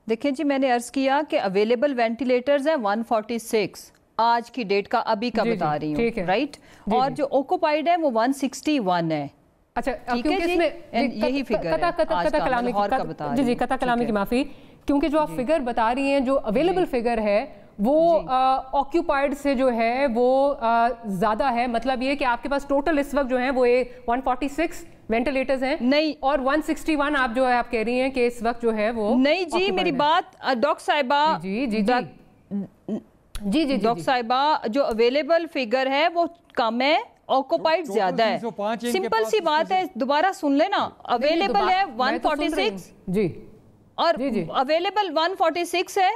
देखिए जी, मैंने अर्ज किया कि अवेलेबल वेंटिलेटर्स हैं 146 आज की डेट का, अभी का बता रही हूँ, राइट, और जो ऑक्यूपाइड है वो 161 है। अच्छा, क्योंकि इसमें यही फिगर है कता कलामी की माफी, क्योंकि जो आप फिगर बता रही हैं, जो अवेलेबल फिगर है वो ऑक्यूपाइड से जो है वो ज्यादा है, मतलब ये कि आपके पास टोटल इस वक्त जो है वो 146 वेंटिलेटर्स हैं नहीं, और 161 आप जो है आप कह रही हैं कि इस वक्त जो है वो नहीं जी, मेरी बात डॉक्टर साहिबा, जी डॉक्टर साहिबा, जो अवेलेबल फिगर है वो कम है, ऑक्यूपाइड ज्यादा है, सिंपल सी बात है, दोबारा सुन लेना, अवेलेबल है 146 जी, और अवेलेबल 146 है,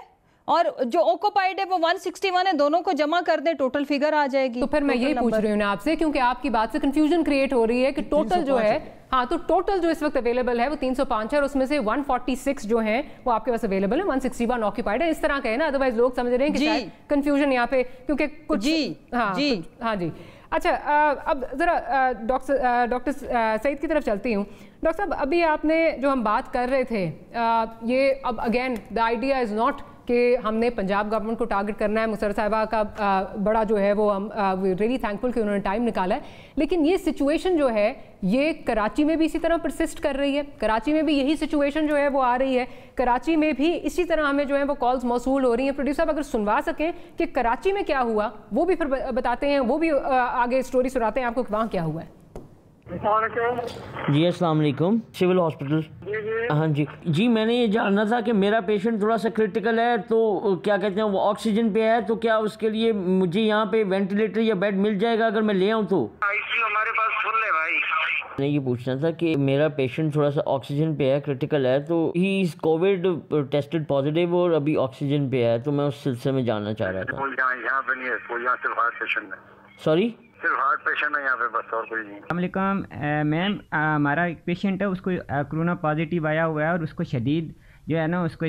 और जो ऑक्यूपाइड है वो 161 है, दोनों को जमा कर दें टोटल फिगर आ जाएगी। तो फिर मैं यही पूछ रही हूँ ना आपसे, क्योंकि आपकी बात से कंफ्यूजन क्रिएट हो रही है कि टोटल जो है, हाँ, तो टोटल जो इस वक्त अवेलेबल है वो 305 है, और उसमें से 146 जो है वो आपके पास अवेलेबल है, 161 ऑक्यूपाइड है, इस तरह का है ना, अदरवाइज लोग समझ रहे हैं कि शायद कंफ्यूजन यहाँ पे, क्योंकि कुछ हाँ जी। अच्छा, अब ज़रा डॉक्टर सईद की तरफ चलती हूँ। डॉक्टर साहब, अभी आपने जो हम बात कर रहे थे, ये अब again the idea is not कि हमने पंजाब गवर्नमेंट को टारगेट करना है, मुसर्रत साहिबा का बड़ा जो है वो हम रियली थैंकफुल कि उन्होंने टाइम निकाला है, लेकिन ये सिचुएशन जो है ये कराची में भी इसी तरह परसिस्ट कर रही है, कराची में भी यही सिचुएशन जो है वो आ रही है, कराची में भी इसी तरह हमें जो है वो कॉल्स मौसूल हो रही हैं। प्रोड्यूसर साहब अगर सुनवा सकें कि कराची में क्या हुआ वो भी फिर बताते हैं, वो भी आगे स्टोरी सुनाते हैं आपको कि वहाँ क्या हुआ है। جی السلام علیکم، سول ہاسپٹل. ہاں جی میں نے یہ جاننا تھا کہ میرا پیشنٹ تھوڑا سا کرٹیکل ہے، تو کیا کہتے ہیں وہ آکسیجن پہ ہے، تو کیا اس کے لیے مجھے یہاں پہ وینٹیلیٹر یا بیڈ مل جائے گا اگر میں لے آؤں تو؟ ہمارے پاس فل ہے بھائی. میں یہ پوچھنا تھا کہ میرا پیشنٹ تھوڑا سا آکسیجن پہ ہے، کرٹیکل ہے، تو ہی از کووڈ ٹیسٹڈ پازیٹیو اور ابھی آکسیجن پہ ہے، تو میں اس سلسلے میں جاننا چاہ رہا تھا. یہاں پہ نہیں ہے کوئی، یہاں صرف ہارٹ پیشنٹ ہے. سوری؟ صرف ہارٹ پیشنٹ ہے یہاں پہ بس، اور کوئی نہیں. السلام علیکم میم، ہمارا ایک پیشنٹ ہے، اس کو کرونا پازیٹیو آیا ہوا ہے اور اس کو شدید جو ہے نا اس کو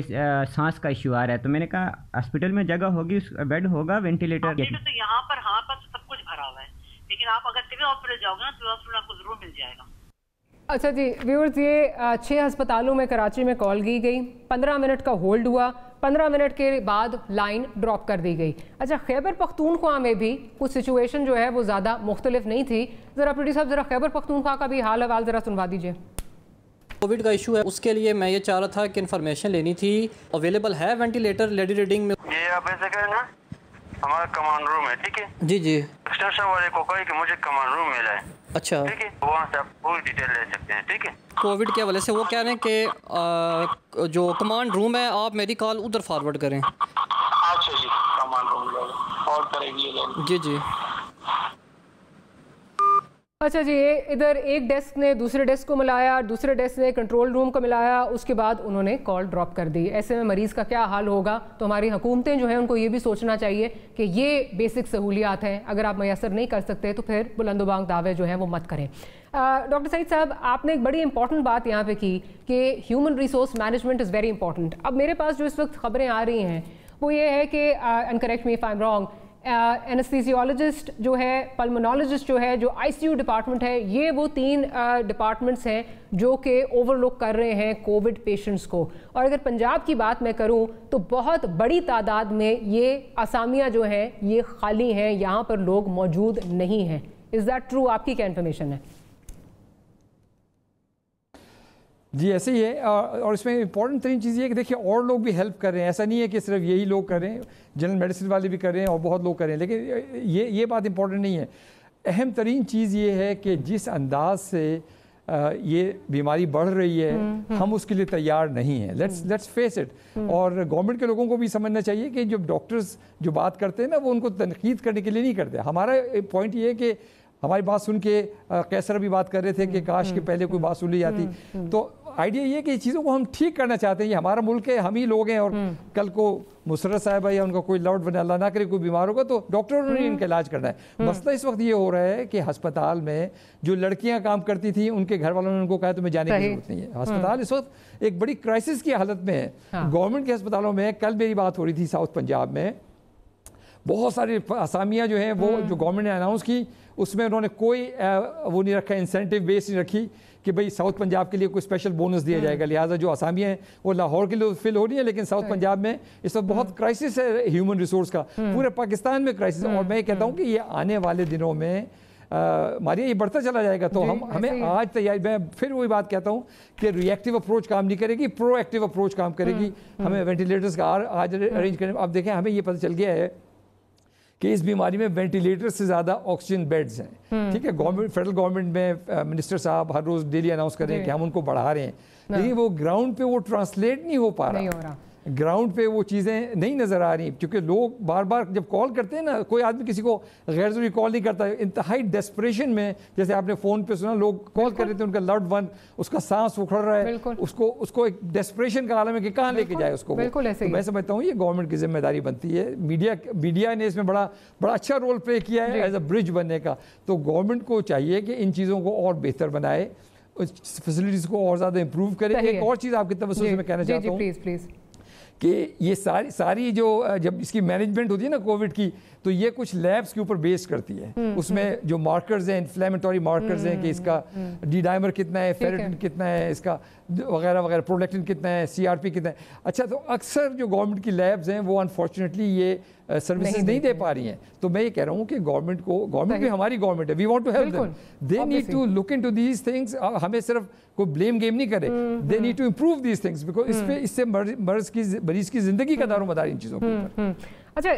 سانس کا ایشو آ رہا ہے، تو میں نے کہا ہاسپٹل میں جگہ ہوگی، بیڈ ہوگا، وینٹیلیٹر؟ تو یہاں پر سب کچھ بھرا ہوا ہے، لیکن آپ اگر سول ہاسپٹل جاؤ گے نا تو ہاسپٹل آپ کو ضرور مل جائے گا. اچھا جی ویورز، یہ 6 ہسپتالوں میں کراچی میں کال کی گئی، 15 منٹ کا ہولڈ ہوا، 15 منٹ کے بعد لائن ڈراپ کر دی گئی. اچھا خیبر پختونخوا میں بھی کچھ سچویشن جو ہے وہ زیادہ مختلف نہیں تھی. ذرا پروڈیوسر صاحب ذرا خیبر پختونخوا کا بھی حال حوال ذرا سنوا دیجیے. کووڈ کا ایشو ہے، اس کے لیے میں یہ چاہ رہا تھا کہ انفارمیشن لینی تھی. اویلیبل ہے وینٹیلیٹر لیڈی ریڈنگ میں؟ یہ آپ ایسے کریں نا، ہمارا کمانڈ روم ہے، ٹھیک ہے جی ایکسٹینشن والے کو کہا کہ مجھے کمانڈ روم ملا ہے. اچھا ٹھیک ہے، وہاں سے آپ پوری ڈیٹیل لے سکتے ہیں. ٹھیک ہے، کووڈ کے حوالے سے وہ کہہ رہے ہیں کہ جو کمانڈ روم ہے آپ میری کال ادھر فارورڈ کریں. اچھا جی، کمانڈ روم اور کرے گی. جی اچھا جی، ادھر ایک ڈیسک نے دوسرے ڈیسک کو ملایا، دوسرے ڈیسک نے کنٹرول روم کو ملایا، اس کے بعد انہوں نے کال ڈراپ کر دی. ایسے میں مریض کا کیا حال ہوگا؟ تو ہماری حکومتیں جو ہیں ان کو یہ بھی سوچنا چاہیے کہ یہ بیسک سہولیات ہیں، اگر آپ میسر نہیں کر سکتے تو پھر بلند و بانگ دعوے جو ہیں وہ مت کریں. ڈاکٹر سعید صاحب، آپ نے ایک بڑی امپورٹنٹ بات یہاں پہ کی کہ human resource management is very important. اب میرے پاس جو اس وقت خبریں آ رہی ہیں وہ یہ ہے کہ and correct me if I am wrong, anaesthesiologist جو ہے، پلمونالوجسٹ جو ہے، جو آئی سی یو ڈپارٹمنٹ ہے، یہ وہ 3 ڈپارٹمنٹس ہیں جو کہ اوور لک کر رہے ہیں کووڈ پیشنٹس کو. اور اگر پنجاب کی بات میں کروں تو بہت بڑی تعداد میں یہ اسامیاں جو ہیں یہ خالی ہیں، یہاں پر لوگ موجود نہیں ہیں. Is that true? آپ کی کیا انفارمیشن ہے؟ جی ایسے ہی ہے، اور اس میں امپورٹنٹ ترین چیز یہ ہے کہ دیکھیے اور لوگ بھی ہیلپ کر رہے ہیں. ایسا نہیں ہے کہ صرف یہی لوگ کر رہے ہیں، جنرل میڈیسن والے بھی کر رہے ہیں اور بہت لوگ کر رہے ہیں، لیکن یہ بات امپورٹنٹ نہیں ہے. اہم ترین چیز یہ ہے کہ جس انداز سے یہ بیماری بڑھ رہی ہے ہم اس کے لیے تیار نہیں ہیں. Let's face it. اور گورنمنٹ کے لوگوں کو بھی سمجھنا چاہیے کہ جو ڈاکٹرز جو بات کرتے ہیں نا وہ ان کو تنقید کرنے کے لیے نہیں کرتے. ہمارا پوائنٹ یہ ہے کہ ہماری بات سن کے کیسر بھی بات کر رہے تھے کہ کاش کے پہلے کوئی بات سن لی جاتی. تو آئیڈیا یہ ہے کہ چیزوں کو ہم ٹھیک کرنا چاہتے ہیں، یہ ہمارا ملک ہے، ہم ہی لوگ ہیں، اور کل کو مسرت صاحبہ یا ان کا کوئی لاؤڈ بنے، اللہ نہ کرے کوئی بیمار ہوگا تو ڈاکٹروں نے ان کا علاج کرنا ہے. مسئلہ اس وقت یہ ہو رہا ہے کہ ہسپتال میں جو لڑکیاں کام کرتی تھیں ان کے گھر والوں نے ان کو کہا تمہیں جانے کی ضرورت نہیں ہے. ہسپتال اس وقت ایک بڑی کرائسس کی حالت میں ہے. گورنمنٹ کے ہسپتالوں میں کل میری بات ہو رہی تھی ساؤتھ پنجاب میں، بہت ساری اسامیاں جو ہیں وہ جو گورنمنٹ نے اناؤنس کی اس میں انہوں نے کوئی وہ نہیں رکھا، انسینٹیو بیس نہیں رکھی کہ بھئی ساؤتھ پنجاب کے لیے کوئی اسپیشل بونس دیا جائے گا. لہٰذا جو اسامیاں ہیں وہ لاہور کے لیے فل ہو رہی ہیں، لیکن ساؤتھ پنجاب میں اس وقت بہت کرائسس ہے ہیومن ریسورس کا، پورے پاکستان میں کرائسس ہے. اور میں یہ کہتا ہوں کہ یہ آنے والے دنوں میں ماریا یہ بڑھتا چلا جائے گا. تو ہمیں آج تیاری، میں پھر وہی بات کہتا ہوں کہ ری ایکٹیو اپروچ کام نہیں کرے گی، پرو ایکٹیو اپروچ کام کرے گی. ہمیں وینٹیلیٹرز کا آج ارینج کریں. اب دیکھیں ہمیں یہ پتہ چل گیا ہے کہ اس بیماری میں وینٹیلیٹر سے زیادہ آکسیجن بیڈز ہیں. ٹھیک ہے، گورنمنٹ فیڈرل گورنمنٹ میں منسٹر صاحب ہر روز ڈیلی اناؤنس کر رہے ہیں کہ ہم ان کو بڑھا رہے ہیں، لیکن وہ گراؤنڈ پہ وہ ٹرانسلیٹ نہیں ہو پا رہا. گراؤنڈ پہ وہ چیزیں نہیں نظر آ رہی، کیونکہ لوگ بار بار جب کال کرتے ہیں نا، کوئی آدمی کسی کو غیر ضروری کال نہیں کرتا. انتہائی ڈیسپریشن میں، جیسے آپ نے فون پہ سنا لوگ کال کر رہے تھے، ان کا لوڈ ون اس کا سانس اکھڑ رہا ہے، اس کو ایک ڈیسپریشن کا عالم ہے کہ کہاں لے کے جائے اس کو. میں سمجھتا ہوں یہ گورنمنٹ کی ذمہ داری بنتی ہے. میڈیا نے اس میں بڑا اچھا رول پلے کیا ہے ایز اے برج بننے کا. تو گورنمنٹ کو چاہیے کہ ان چیزوں کو اور بہتر بنائے، فیسلٹیز کو اور زیادہ امپروو کرے. ایک اور چیز آپ کی توجہ سے میں کہنا چاہتا ہوں کہ یہ ساری جو جب اس کی مینجمنٹ ہوتی ہے نا کووڈ کی، تو یہ کچھ لیبس کے اوپر بیس کرتی ہے. اس میں جو مارکرز ہیں، انفلیمیٹوری مارکرز ہیں کہ اس کا ڈی ڈائمر کتنا ہے، فیریٹن کتنا ہے، اس کا وغیرہ وغیرہ، پرولیکٹن کتنا ہے، سی آر پی کتنا ہے. اچھا، تو اکثر جو گورنمنٹ کی لیبز ہیں وہ انفارچونیٹلی یہ سروسز نہیں دے پا رہی ہیں. تو میں یہ کہہ رہا ہوں کہ گورنمنٹ بھی ہماری گورنمنٹ ہے، we want to help them. They need to look into these things. ہمیں صرف کوئی بلیم گیم نہیں کرے، they need to improve these things, because اس سے مریض کی زندگی کا دار و مدار ان چیزوں کے اوپر. اچھا،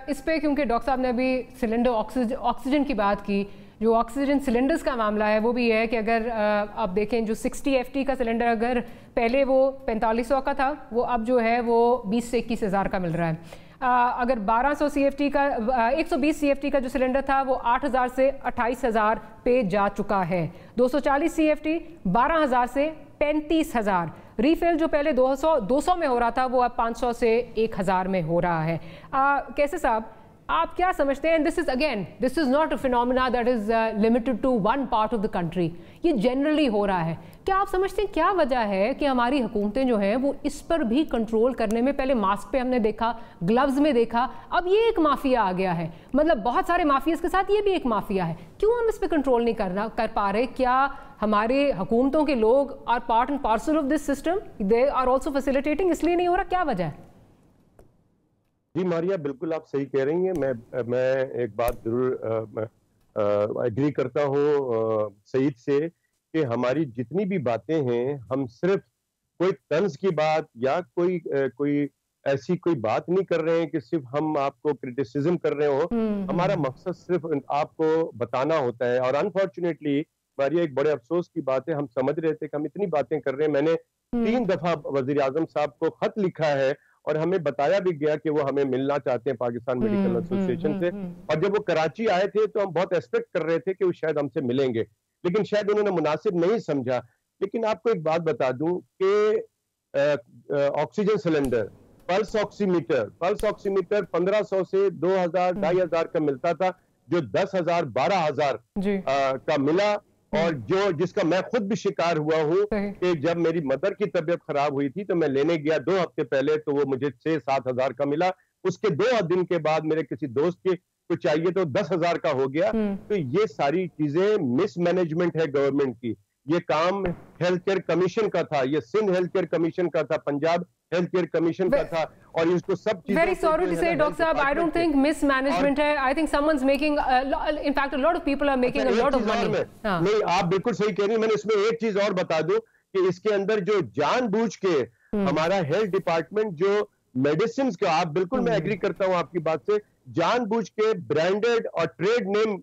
اس پہ کیونکہ ڈاکٹر صاحب نے ابھی سلنڈر آکسیجن کی بات کی، जो ऑक्सीजन सिलेंडर्स का मामला है वो भी है कि अगर आप देखें जो 60 FT का सिलेंडर अगर पहले वो 4500 का था, वो अब जो है वो 20 से 21 हज़ार का मिल रहा है। अगर 1200 CFT का 120 CFT का जो सिलेंडर था वो 8000 से 28000 पे जा चुका है। 240 CFT 12000 से 35000। रीफिल जो पहले 200 में हो रहा था वो अब 500 से 1000 में हो रहा है। कैसे साहब, आप क्या समझते हैं? This is not a phenomena that is limited to one part of the country, ये जनरली हो रहा है। क्या आप समझते हैं क्या वजह है कि हमारी हुकूमतें जो हैं वो इस पर भी कंट्रोल करने में, पहले मास्क पे हमने देखा, ग्लव्स में देखा, अब ये एक माफिया आ गया है, मतलब बहुत सारे माफियाज के साथ ये भी एक माफिया है, क्यों हम इस पर कंट्रोल नहीं कर पा रहे? क्या हमारे हुकूमतों के लोग are part and parcel of this system, they are also facilitating, इसलिए नहीं हो रहा? क्या वजह है? जी मारिया, बिल्कुल आप सही कह रही हैं। मैं एक बात जरूर एग्री करता हूँ सईद से कि हमारी जितनी भी बातें हैं, हम सिर्फ कोई तंज की बात या कोई ऐसी कोई बात नहीं कर रहे हैं कि सिर्फ हम आपको क्रिटिसिज्म कर रहे हो। हमारा मकसद सिर्फ आपको बताना होता है। और अनफॉर्चुनेटली मारिया, एक बड़े अफसोस की बात है, हम समझ रहे थे कि हम इतनी बातें कर रहे हैं। मैंने 3 दफा वजीर आजम साहब को खत लिखा है और हमें बताया भी गया कि वो हमें मिलना चाहते हैं पाकिस्तान मेडिकल एसोसिएशन से। और जब वो कराची आए थे तो हम बहुत एक्सपेक्ट कर रहे थे कि वो शायद हमसे मिलेंगे, लेकिन शायद उन्होंने मुनासिब नहीं समझा। लेकिन आपको एक बात बता दूं कि ऑक्सीजन सिलेंडर, पल्स ऑक्सीमीटर 1500 से 2000 2500 का मिलता था, जो 10,000 12,000 का मिला। और जिसका मैं खुद भी शिकार हुआ हूँ कि जब मेरी मदर की तबीयत खराब हुई थी तो मैं लेने गया 2 हफ्ते पहले, तो वो मुझे 6-7 हज़ार का मिला। उसके 2 दिन के बाद मेरे किसी दोस्त के को चाहिए तो 10,000 का हो गया। तो ये सारी चीजें मिसमैनेजमेंट है गवर्नमेंट की। ये काम हेल्थ केयर कमीशन का था, ये सिंध हेल्थ केयर कमिशन का था, पंजाब हेल्थ केयर कमीशन का था, और इसको सब चीजें। Very sorry to say, doctor साहब, I don't think mismanagement है। I think someone's making, in fact, a lot of people are making a lot of money. नहीं, आप बिल्कुल सही कह रही हैं। मैंने इसमें एक चीज और बता दूं कि इसके अंदर जो जानबूझ के हमारा हेल्थ डिपार्टमेंट जो मेडिसिन का, आप बिल्कुल, मैं एग्री करता हूं आपकी बात से, जानबूझ के ब्रांडेड और ट्रेड नेम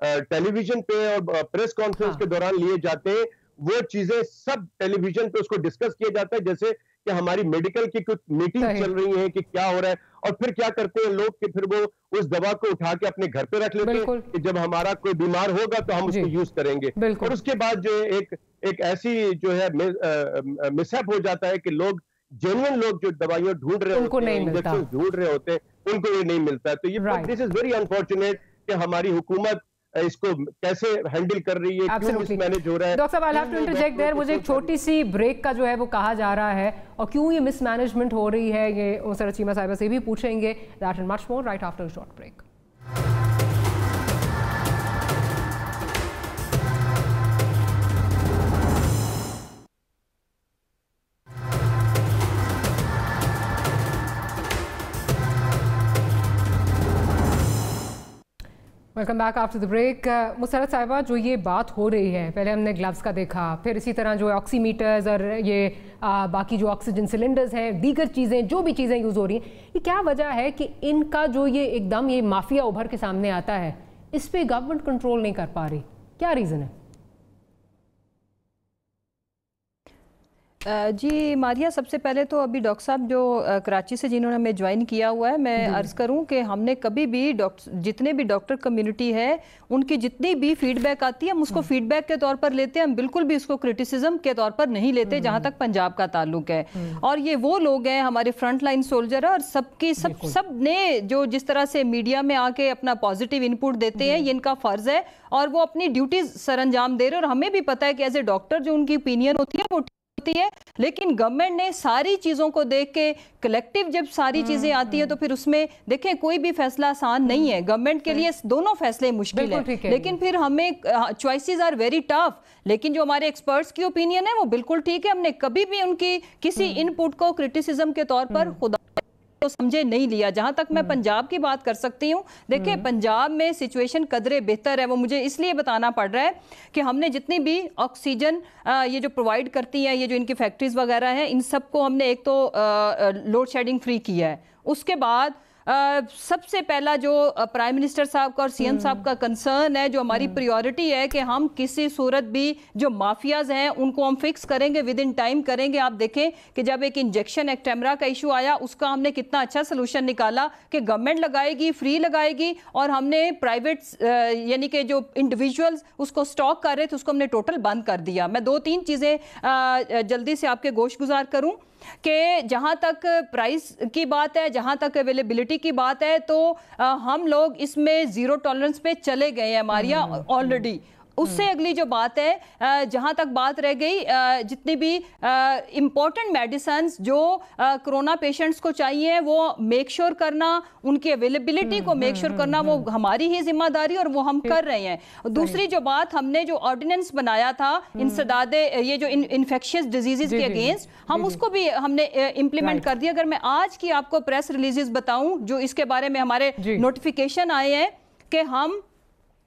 टेलीविजन पे और प्रेस कॉन्फ्रेंस के दौरान लिए जाते हैं। वो चीजें सब टेलीविजन पे उसको डिस्कस किया जाता है जैसे कि हमारी मेडिकल की कुछ मीटिंग चल रही है कि क्या हो रहा है। और फिर क्या करते हैं लोग कि फिर वो उस दवा को उठा के अपने घर पे रख लेते हैं कि जब हमारा कोई बीमार होगा तो हम उसको यूज करेंगे। और उसके बाद जो एक ऐसी जो है मिसहैप हो जाता है कि लोग, जेन्युइन लोग जो दवाइयां ढूंढ रहे होते हैं, इंजेक्शन ढूंढ रहे होते हैं, उनको ये नहीं मिलता है। तो ये दिस इज वेरी अनफॉर्चुनेट कि हमारी हुकूमत इसको कैसे हैंडल कर रही है, क्यों मिसमैनेज हो रहा है। डॉक्टर साहब, I have to interject there. मुझे एक छोटी सी ब्रेक का जो है वो कहा जा रहा है, और क्यों ये मिसमैनेजमेंट हो रही है ये मुसर्रत चीमा साहिबा से भी पूछेंगे। That and much more right after a short break. Welcome back after the break. Musarrat साहिबा, जो ये बात हो रही है, पहले हमने ग्लव्स का देखा, फिर इसी तरह जो ऑक्सीमीटर्स और ये बाकी जो ऑक्सीजन सिलेंडर्स हैं, दीगर चीज़ें, जो भी चीज़ें यूज़ हो रही हैं, ये क्या वजह है कि इनका जो ये एकदम ये माफिया उभर के सामने आता है, इस पर गवर्नमेंट कंट्रोल नहीं कर पा रही? क्या रीज़न है? जी मारिया, सबसे पहले तो अभी डॉक्टर साहब जो कराची से जिन्होंने हमें ज्वाइन किया हुआ है, मैं अर्ज़ करूं कि हमने कभी भी जितने भी डॉक्टर कम्युनिटी है उनकी जितनी भी फीडबैक आती है हम उसको फीडबैक के तौर पर लेते हैं, हम बिल्कुल भी उसको क्रिटिसिज्म के तौर पर नहीं लेते जहां तक पंजाब का ताल्लुक है। और ये वो लोग हैं, हमारे फ्रंट लाइन सोल्जर है, और सब ने जो जिस तरह से मीडिया में आके अपना पॉजिटिव इनपुट देते हैं, ये इनका फ़र्ज़ है और वो अपनी ड्यूटीज सर अंजाम दे रहे हैं। और हमें भी पता है कि एज ए डॉक्टर जो उनकी ओपिनियन होती है वो है, लेकिन गवर्नमेंट ने सारी चीजों को देख के कलेक्टिव जब सारी चीजें आती है तो फिर उसमें देखें कोई भी फैसला आसान नहीं है। गवर्नमेंट के लिए दोनों फैसले मुश्किल है, लेकिन फिर हमें चॉइसेस आर वेरी टफ। लेकिन जो हमारे एक्सपर्ट्स की ओपिनियन है वो बिल्कुल ठीक है। हमने कभी भी उनकी किसी इनपुट को क्रिटिसिज्म के तौर पर खुदा तो समझे नहीं लिया। जहां तक मैं पंजाब की बात कर सकती हूँ, देखिए पंजाब में सिचुएशन कदरे बेहतर है। वो मुझे इसलिए बताना पड़ रहा है कि हमने जितनी भी ऑक्सीजन ये जो प्रोवाइड करती हैं, ये जो इनकी फैक्ट्रीज वगैरह हैं, इन सबको हमने एक तो लोड शेडिंग फ्री किया है। उसके बाद सबसे पहला जो प्राइम मिनिस्टर साहब का और सीएम साहब का कंसर्न है, जो हमारी प्रायोरिटी है कि हम किसी सूरत भी जो माफियाज हैं उनको हम फिक्स करेंगे, विद इन टाइम करेंगे। आप देखें कि जब एक इंजेक्शन एक्टेमरा का इशू आया उसका हमने कितना अच्छा सोल्यूशन निकाला कि गवर्नमेंट लगाएगी, फ्री लगाएगी, और हमने प्राइवेट यानी कि जो इंडिविजुअल्स उसको स्टॉक कर रहे थे उसको हमने टोटल बंद कर दिया। मैं 2-3 चीज़ें जल्दी से आपके गोशगुजार करूं कि जहां तक प्राइस की बात है, जहां तक अवेलेबिलिटी की बात है, तो हम लोग इसमें ज़ीरो टॉलरेंस पे चले गए हैं हमारी ऑलरेडी। उससे अगली जो बात है, जहां तक बात रह गई, जितनी भी इम्पोर्टेंट मेडिसिन जो कोरोना पेशेंट्स को चाहिए वो मेक श्योर करना, उनकी अवेलेबिलिटी को मेक श्योर करना, वो हमारी ही जिम्मेदारी और वो हम कर रहे हैं। दूसरी जो बात, हमने जो ऑर्डिनेंस बनाया था इंसदादे ये जो इन्फेक्शियस डिजीजेस के अगेंस्ट, हम उसको भी हमने इम्प्लीमेंट कर दिया। अगर मैं आज की आपको प्रेस रिलीजेस बताऊं जो इसके बारे में हमारे नोटिफिकेशन आए हैं कि हम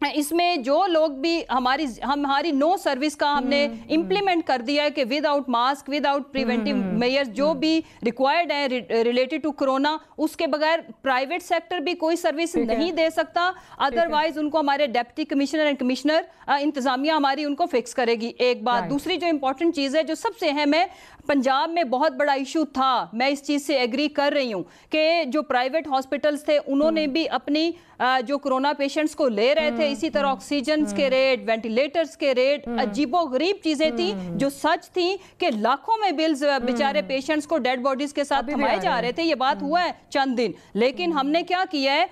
इसमें जो लोग भी हमारी नो सर्विस का हमने इम्प्लीमेंट कर दिया है कि without mask, without preventive measures जो भी रिक्वायर्ड है रिलेटेड टू कोरोना, उसके बगैर प्राइवेट सेक्टर भी कोई सर्विस नहीं दे सकता। अदरवाइज उनको हमारे डेप्टी कमिश्नर एंड कमिश्नर इंतजामिया हमारी उनको फिक्स करेगी। एक बात। दूसरी जो इंपॉर्टेंट चीज़ है जो सबसे अहम है, पंजाब में बहुत बड़ा इशू था, मैं इस चीज़ से एग्री कर रही हूँ कि जो प्राइवेट हॉस्पिटल्स थे उन्होंने भी अपनी जो कोरोना पेशेंट्स को ले रहे थे, इसी तरह ऑक्सीजन के रेट, वेंटिलेटर्स के रेट, अजीबो गरीब चीजें थी जो सच थी कि लाखों में बिल्स बेचारे पेशेंट्स को डेड बॉडीज के साथ थमाए जा रहे थे। ये बात हुआ है चंद दिन, लेकिन हमने क्या किया है,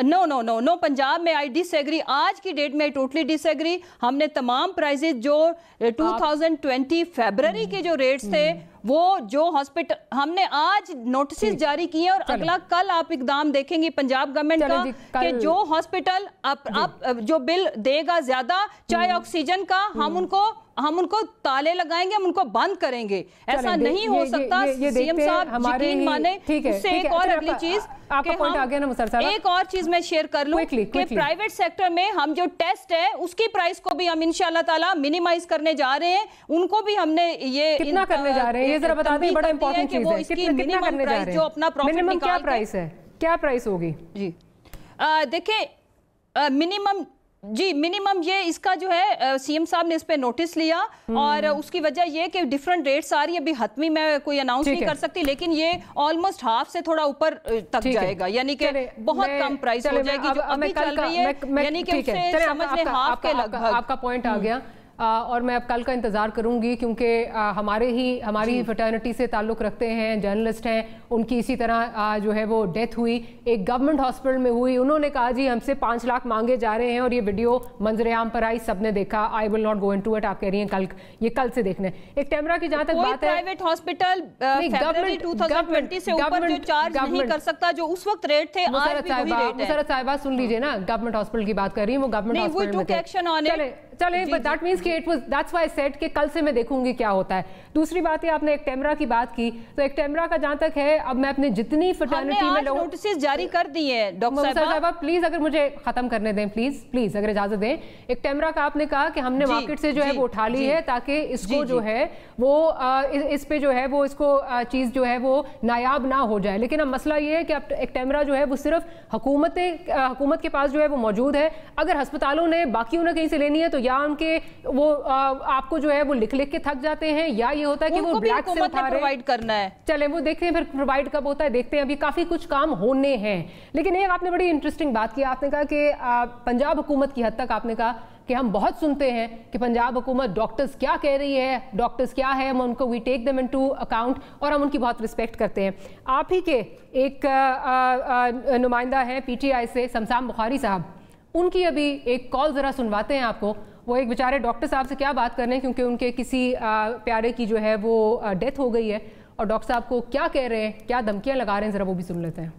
no no no no Punjab में आई डिसएग्री, आज की डेट में टोटली डिसएग्री। हमने तमाम प्राइजेस जो 2020 फरवरी के जो रेट्स थे वो जो हॉस्पिटल हमने आज नोटिस जारी किए, और अगला कल आप इकदाम देखेंगे पंजाब गवर्नमेंट का कि जो हॉस्पिटल अब जो बिल देगा ज्यादा, चाहे ऑक्सीजन का, हम उनको ताले लगाएंगे, हम उनको बंद करेंगे। ऐसा नहीं हो सकता। सीएम साहब यकीन माने। उससे एक और अगली चीज, एक और चीज मैं शेयर कर लूं कि प्राइवेट सेक्टर में हम जो टेस्ट है उसकी प्राइस को भी हम इंशाल्लाह ताला मिनिमाइज करने जा रहे हैं। उनको भी हमने ये कितना करने जा रहे हैं ये जरा बता दें, बड़ा इंपॉर्टेंट चीज है। कितना करने जा रहे हैं, जो अपना प्रॉफिट मिनिमम क्या प्राइस है, क्या प्राइस होगी? जी देखिए मिनिमम ये इसका जो है सीएम साहब ने इस पे नोटिस लिया, और उसकी वजह ये कि डिफरेंट रेट्स आ रही है। अभी हतमी मैं कोई अनाउंस नहीं कर सकती, लेकिन ये ऑलमोस्ट हाफ से थोड़ा ऊपर तक जाएगा, यानी कि बहुत कम प्राइस हो जाएगी जो अभी चल रही है, यानी कि उससे समझ लें हाफ के लगभग। आपका पॉइंट आ गया, और मैं अब कल का इंतज़ार करूंगी क्योंकि हमारी ही फ्रेटर्निटी से ताल्लुक़ रखते हैं, जर्नलिस्ट हैं, उनकी इसी तरह जो है वो डेथ हुई, एक गवर्नमेंट हॉस्पिटल में हुई। उन्होंने कहा जी हमसे 5 लाख मांगे जा रहे हैं, और ये वीडियो मंजर आम पर आई, सबने देखा। I will not go into it, आप कह रही हैं कल से देखने। एक कैमरा की जहां तक बात है, प्राइवेट हॉस्पिटल फरवरी 2020 से ऊपर जो चार्ज नहीं कर सकता, जो उस वक्त रेट थे, आज भी वही रेट है। मुसरत साहिबा सुन लीजिए ना, गवर्नमेंट हॉस्पिटल की बात कर रही है, वो गवर्नमेंट हॉस्पिटल में चले, बट दैट मींस कि it was, that's why I said कि कल से मैं देखूंगी क्या होता है। दूसरी बात है, आपने एक कैमरा की बात की, तो एक कैमरा का जहां तक है, अब मैं अपने जितनी फ्रेटर्निटी में लोग नोटिस जारी कर दिए हैं। डॉक्टर साहब प्लीज अगर मुझे खत्म करने दें, प्लीज अगर इजाजत दें। एक कैमरा का आपने कहा कि हमने मार्केट से जो है वो उठा ली है, ताकि इसको जो है वो इस पे जो है वो इसको चीज जो है वो नायाब ना हो जाए। लेकिन अब मसला ये है कि अब एक कैमरा जो है वो सिर्फ हुकूमत के पास जो है वो मौजूद है। अगर अस्पतालों ने बाकियों ने कहीं से लेनी है, तो या उनके वो आपको जो है वो लिख के थक जाते हैं, या ये होता है कि वो ब्लैक से उठा रहे, प्रोवाइड करना है। चले वो देखते हैं फिर प्रोवाइड कब होता है, देखते हैं। अभी काफी कुछ काम होने हैं। लेकिन एक आपने बड़ी इंटरेस्टिंग बात की, आपने कहा कि पंजाब हुकूमत की हद तक आपने कहा कि हम बहुत सुनते हैं कि पंजाब हुकूमत डॉक्टर्स क्या कह रही है, डॉक्टर्स क्या है, हम उनको we take them into account, और हम उनकी बहुत रिस्पेक्ट करते हैं। आप ही के एक नुमाइंदा हैं पीटीआई से, शमशाम बुखारी साहब, उनकी अभी एक कॉल जरा सुनवाते हैं आपको। वो एक बेचारे डॉक्टर साहब से क्या बात कर रहे हैं, क्योंकि उनके किसी प्यारे की जो है वो डेथ हो गई है, और डॉक्टर साहब को क्या कह रहे हैं, क्या धमकियां लगा रहे हैं, जरा वो भी सुन लेते हैं।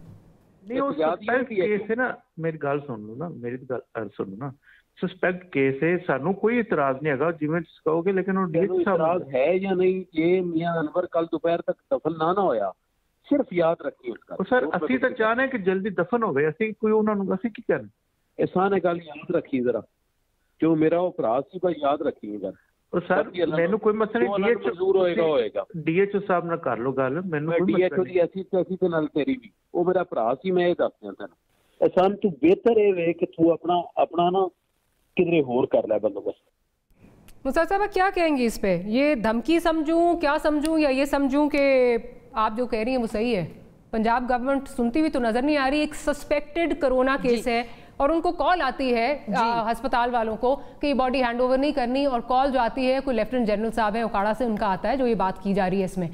नहीं, वो सस्पेक्ट केस है ना, मेरी गल सुन लो ना, मेरी गल सुनो ना, सस्पेक्ट केस है, सानू कोई इतराज नहीं है जिवें कहोगे, लेकिन वो डीएच इतराज है या नहीं, ये मियां अनवर कल दोपहर तक दफन ना होया, सिर्फ याद रखिए उसका। सर असी तो चाहते हैं कि जल्दी दफन होवे, असी कोई उन्होंने असी की करना, एहसान है गल याद रखिए जरा, जो मेरा वो भरा सी याद रखिए जरा। ਸਰ ਮੈਨੂੰ ਕੋਈ ਮਸਲਾ ਨਹੀਂ, DHO ਸਾਹਿਬ ਨਾਲ ਕਰ ਲਓ ਗੱਲ, ਮੈਨੂੰ ਕੋਈ DHO ਦੀ ਅਸੀਂ ਤੇ ਨਾਲ ਤੇਰੀ ਵੀ, ਉਹ ਮੇਰਾ ਭਰਾ ਸੀ, ਮੈਂ ਇਹ ਦੱਸਦਾ ਤੈਨੂੰ। ਸਾਨੂੰ ਤੂੰ ਬਿਹਤਰ ਇਹ ਵੇ ਕਿ ਤੂੰ ਆਪਣਾ ਨਾ किधरे होर कर रहा है बंदोबस्त। मुस्ताद साहब क्या कहेंगी इस पे? ये धमकी समझूं, क्या समझूं, या ये समझूं कि आप जो कह रही हैं वो सही है? पंजाब गवर्नमेंट सुनती हुई तो नज़र नहीं आ रही। एक सस्पेक्टेड कोरोना केस है और उनको कॉल आती है अस्पताल वालों को कि बॉडी हैंड ओवर नहीं करनी, और कॉल जो आती है कोई लेफ्टिनेंट जनरल साहब हैं उकाड़ा से, उनका आता है जो ये बात की जा रही है इसमें।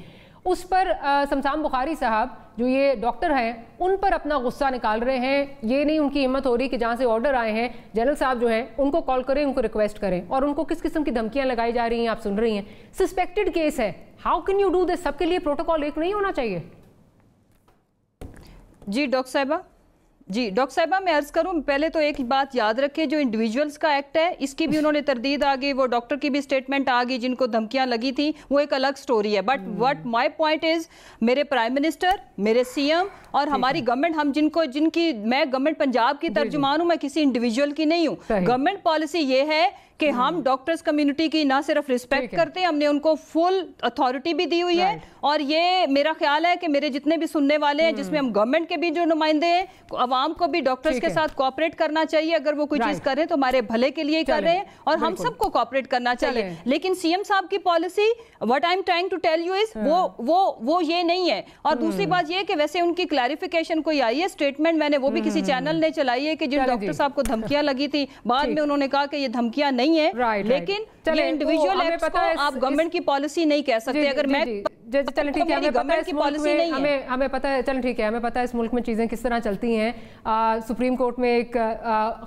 उस पर शमशान बुखारी साहब जो ये डॉक्टर हैं उन पर अपना गुस्सा निकाल रहे हैं। ये नहीं उनकी हिम्मत हो रही कि जहाँ से ऑर्डर आए हैं जनरल साहब जो हैं उनको कॉल करें, उनको रिक्वेस्ट करें, और उनको किस किस्म की धमकियां लगाई जा रही हैं आप सुन रही हैं। सस्पेक्टेड केस है, how can you do this? सबके लिए प्रोटोकॉल एक नहीं होना चाहिए? जी डॉक्टर साहिबा, मैं अर्ज़ करूं, पहले तो एक बात याद रखें, जो इंडिविजुअल्स का एक्ट है इसकी भी उन्होंने तरदीद आ गई, वो डॉक्टर की भी स्टेटमेंट आ गई, जिनको धमकियां लगी थी वो एक अलग स्टोरी है। But what my point is, मेरे प्राइम मिनिस्टर, मेरे CM और हमारी गवर्नमेंट, हम जिनकी मैं गवर्नमेंट पंजाब की तर्जुमान हूं, मैं किसी इंडिविजुअल की नहीं हूं। गवर्नमेंट पॉलिसी ये है कि हम डॉक्टर्स कम्युनिटी की ना सिर्फ रिस्पेक्ट करते हैं, हमने उनको फुल अथॉरिटी भी दी हुई है, और ये मेरा ख्याल है कि मेरे जितने भी सुनने वाले हैं, जिसमें हम गवर्नमेंट के भी जो नुमाइंदे हैं, आवाम को भी डॉक्टर्स के साथ कोऑपरेट करना चाहिए। अगर वो कोई चीज कर रहे हैं तो हमारे भले के लिए ही कर रहे हैं, और हम सबको कोऑपरेट करना चाहिए। लेकिन CM साहब की policy, what I am trying to tell you is, वो ये नहीं है। और दूसरी बात ये कि वैसे उनकी क्लैरिफिकेशन कोई आई है, स्टेटमेंट मैंने वो भी किसी चैनल ने चलाई है कि जिन डॉक्टर साहब को धमकियां लगी थी, बाद में उन्होंने कहा कि ये धमकियां नहीं है, लेकिन ये इंडिविजुअल एक्ट को आप गवर्नमेंट की पॉलिसी नहीं कह सकते। अगर मैं चलें ठीक है, हमें पता है इस मुल्क में, हमें पता है, चलें ठीक है, हमें पता है इस मुल्क में चीज़ें किस तरह चलती हैं। सुप्रीम कोर्ट में एक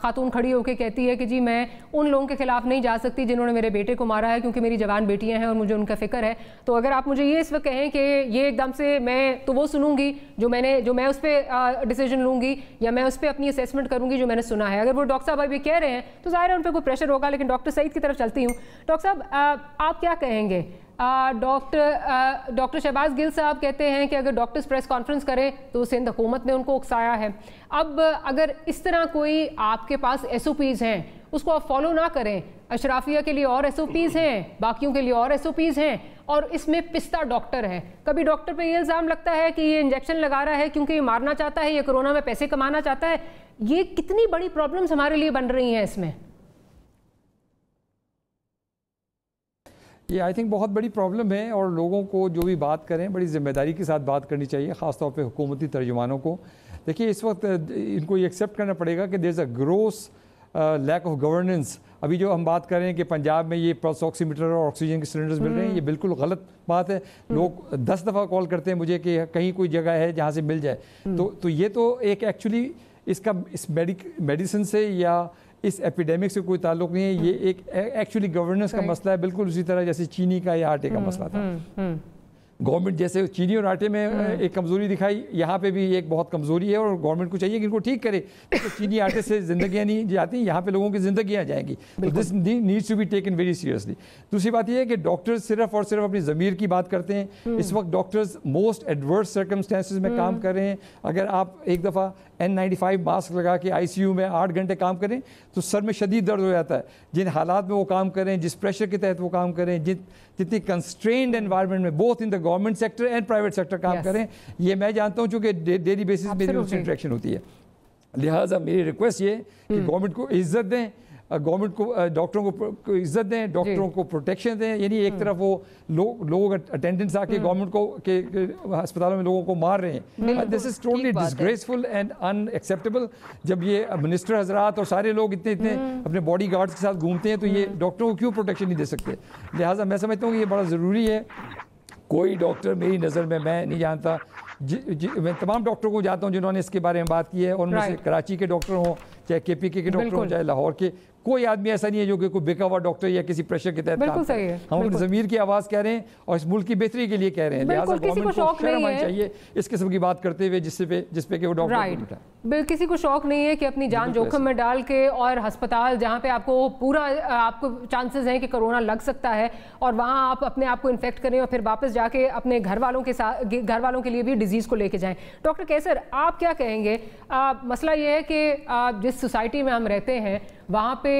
खातून खड़ी होकर कहती है कि जी मैं उन लोगों के खिलाफ नहीं जा सकती जिन्होंने मेरे बेटे को मारा है, क्योंकि मेरी जवान बेटियां हैं और मुझे उनका फिक्र है। तो अगर आप मुझे ये इस वक्त कहें कि ये एकदम से मैं तो वो सुनूंगी जो मैं उस पर डिसीजन लूंगी, या मैं उस पर अपनी असेसमेंट करूंगी जो मैंने सुना है। अगर वो डॉक्टर साहब अभी कह रहे हैं तो ज़ाहिर है उन पर कोई प्रेशर होगा, लेकिन डॉक्टर सईद की तरफ चलती हूँ। डॉक्टर साहब आप क्या कहेंगे? डॉक्टर शहबाज गिल साहब कहते हैं कि अगर डॉक्टर्स प्रेस कॉन्फ्रेंस करें तो सिंध हुकूमत ने उनको उकसाया है। अब अगर इस तरह कोई आपके पास SOPs हैं, उसको आप फॉलो ना करें, अशराफिया के लिए और SOPs हैं, बाकियों के लिए और SOPs हैं, और इसमें पिस्ता डॉक्टर है। कभी डॉक्टर पे ये इल्ज़ाम लगता है कि ये इंजेक्शन लगा रहा है क्योंकि ये मारना चाहता है, ये कोरोना में पैसे कमाना चाहता है। ये कितनी बड़ी प्रॉब्लम्स हमारे लिए बन रही हैं इसमें? ये आई थिंक बहुत बड़ी प्रॉब्लम है, और लोगों को जो भी बात करें बड़ी ज़िम्मेदारी के साथ बात करनी चाहिए, ख़ासतौर पे हुकूमती तर्जुमानों को। देखिए इस वक्त इनको ये एक्सेप्ट करना पड़ेगा कि there is a gross lack of governance. अभी जो हम बात करें कि पंजाब में ये पल्स ऑक्सीमीटर और ऑक्सीजन के सिलेंडर्स मिल रहे हैं, ये बिल्कुल गलत बात है। लोग 10 दफ़ा कॉल करते हैं मुझे कि कहीं कोई जगह है जहाँ से मिल जाए। तो ये तो एक एक्चुअली इसका इस मेडिसिन से या इस एपिडेमिक से कोई ताल्लुक नहीं है, ये एक एक्चुअली गवर्नेंस का मसला है, बिल्कुल उसी तरह जैसे चीनी का या आटे का मसला था। गवर्नमेंट जैसे चीनी और आटे में एक कमज़ोरी दिखाई, यहाँ पे भी एक बहुत कमज़ोरी है, और गवर्नमेंट को चाहिए कि इनको ठीक करे। तो चीनी आटे से ज़िंदगियाँ नहीं जाती, यहाँ पे लोगों की ज़िंदगियाँ जाएंगी। तो this needs to be taken very seriously. दूसरी बात यह है कि डॉक्टर्स सिर्फ और सिर्फ अपनी ज़मीर की बात करते हैं। इस वक्त डॉक्टर्स मोस्ट एडवर्स सर्कमस्टेंसेस में काम कर रहे हैं। अगर आप एक दफ़ा N95 मास्क लगा के ICU में 8 घंटे काम करें तो सर में शदीद दर्द हो जाता है। जिन हालात में वो काम करें, जिस प्रेशर के तहत वो काम करें, जितनी कंस्ट्रेन्ड एनवायरनमेंट में both in the government sector and private sector काम करें, ये मैं जानता हूँ चूँकि डेली बेसिस मेरी उनसे इंटरेक्शन होती है। लिहाजा मेरी रिक्वेस्ट ये कि गवर्नमेंट को इज्जत दें, गवर्नमेंट को डॉक्टरों को इज्जत दें, डॉक्टरों को प्रोटेक्शन दें। यानी एक तरफ वो लोग अटेंडेंट्स आके गवर्नमेंट को के अस्पतालों में लोगों को मार रहे हैं। This is totally disgraceful and unacceptable. जब ये मिनिस्टर हजरात और सारे लोग इतने अपने बॉडी गार्ड्स के साथ घूमते हैं तो ये डॉक्टरों को क्यों प्रोटेक्शन नहीं दे सकते? लिहाजा मैं समझता हूँ कि ये बड़ा ज़रूरी है। कोई डॉक्टर मेरी नज़र में, मैं नहीं जानता, मैं तमाम डॉक्टरों को जानता हूँ जिन्होंने इसके बारे में बात की है, और उनमें से कराची के डॉक्टर हों, चाहे KPK के डॉक्टर हों, चाहे लाहौर के, कोई आदमी ऐसा नहीं है जो कि कोई बेका हुआ डॉक्टर या किसी प्रेशर के तहत काम करे। हम अपनी ज़मीर की आवाज़ कह रहे हैं और इस मुल्क की बेहतरी के लिए कह रहे हैं। लिहाजा गवर्नमेंट को शर्म आनी चाहिए इस किस्म की बात करते हुए जिस पे कि वो डॉक्टर किसी को शौक नहीं है कि अपनी जान जोखिम में डाल के, और अस्पताल जहाँ पे आपको चांसेस हैं कि कोरोना लग सकता है, और वहाँ आप अपने आप को इन्फेक्ट करें और फिर वापस जाके अपने घर वालों के लिए भी डिजीज़ को लेके जाएं। डॉक्टर कैसर, आप क्या कहेंगे? मसला ये है कि जिस सोसाइटी में हम रहते हैं वहाँ पे पे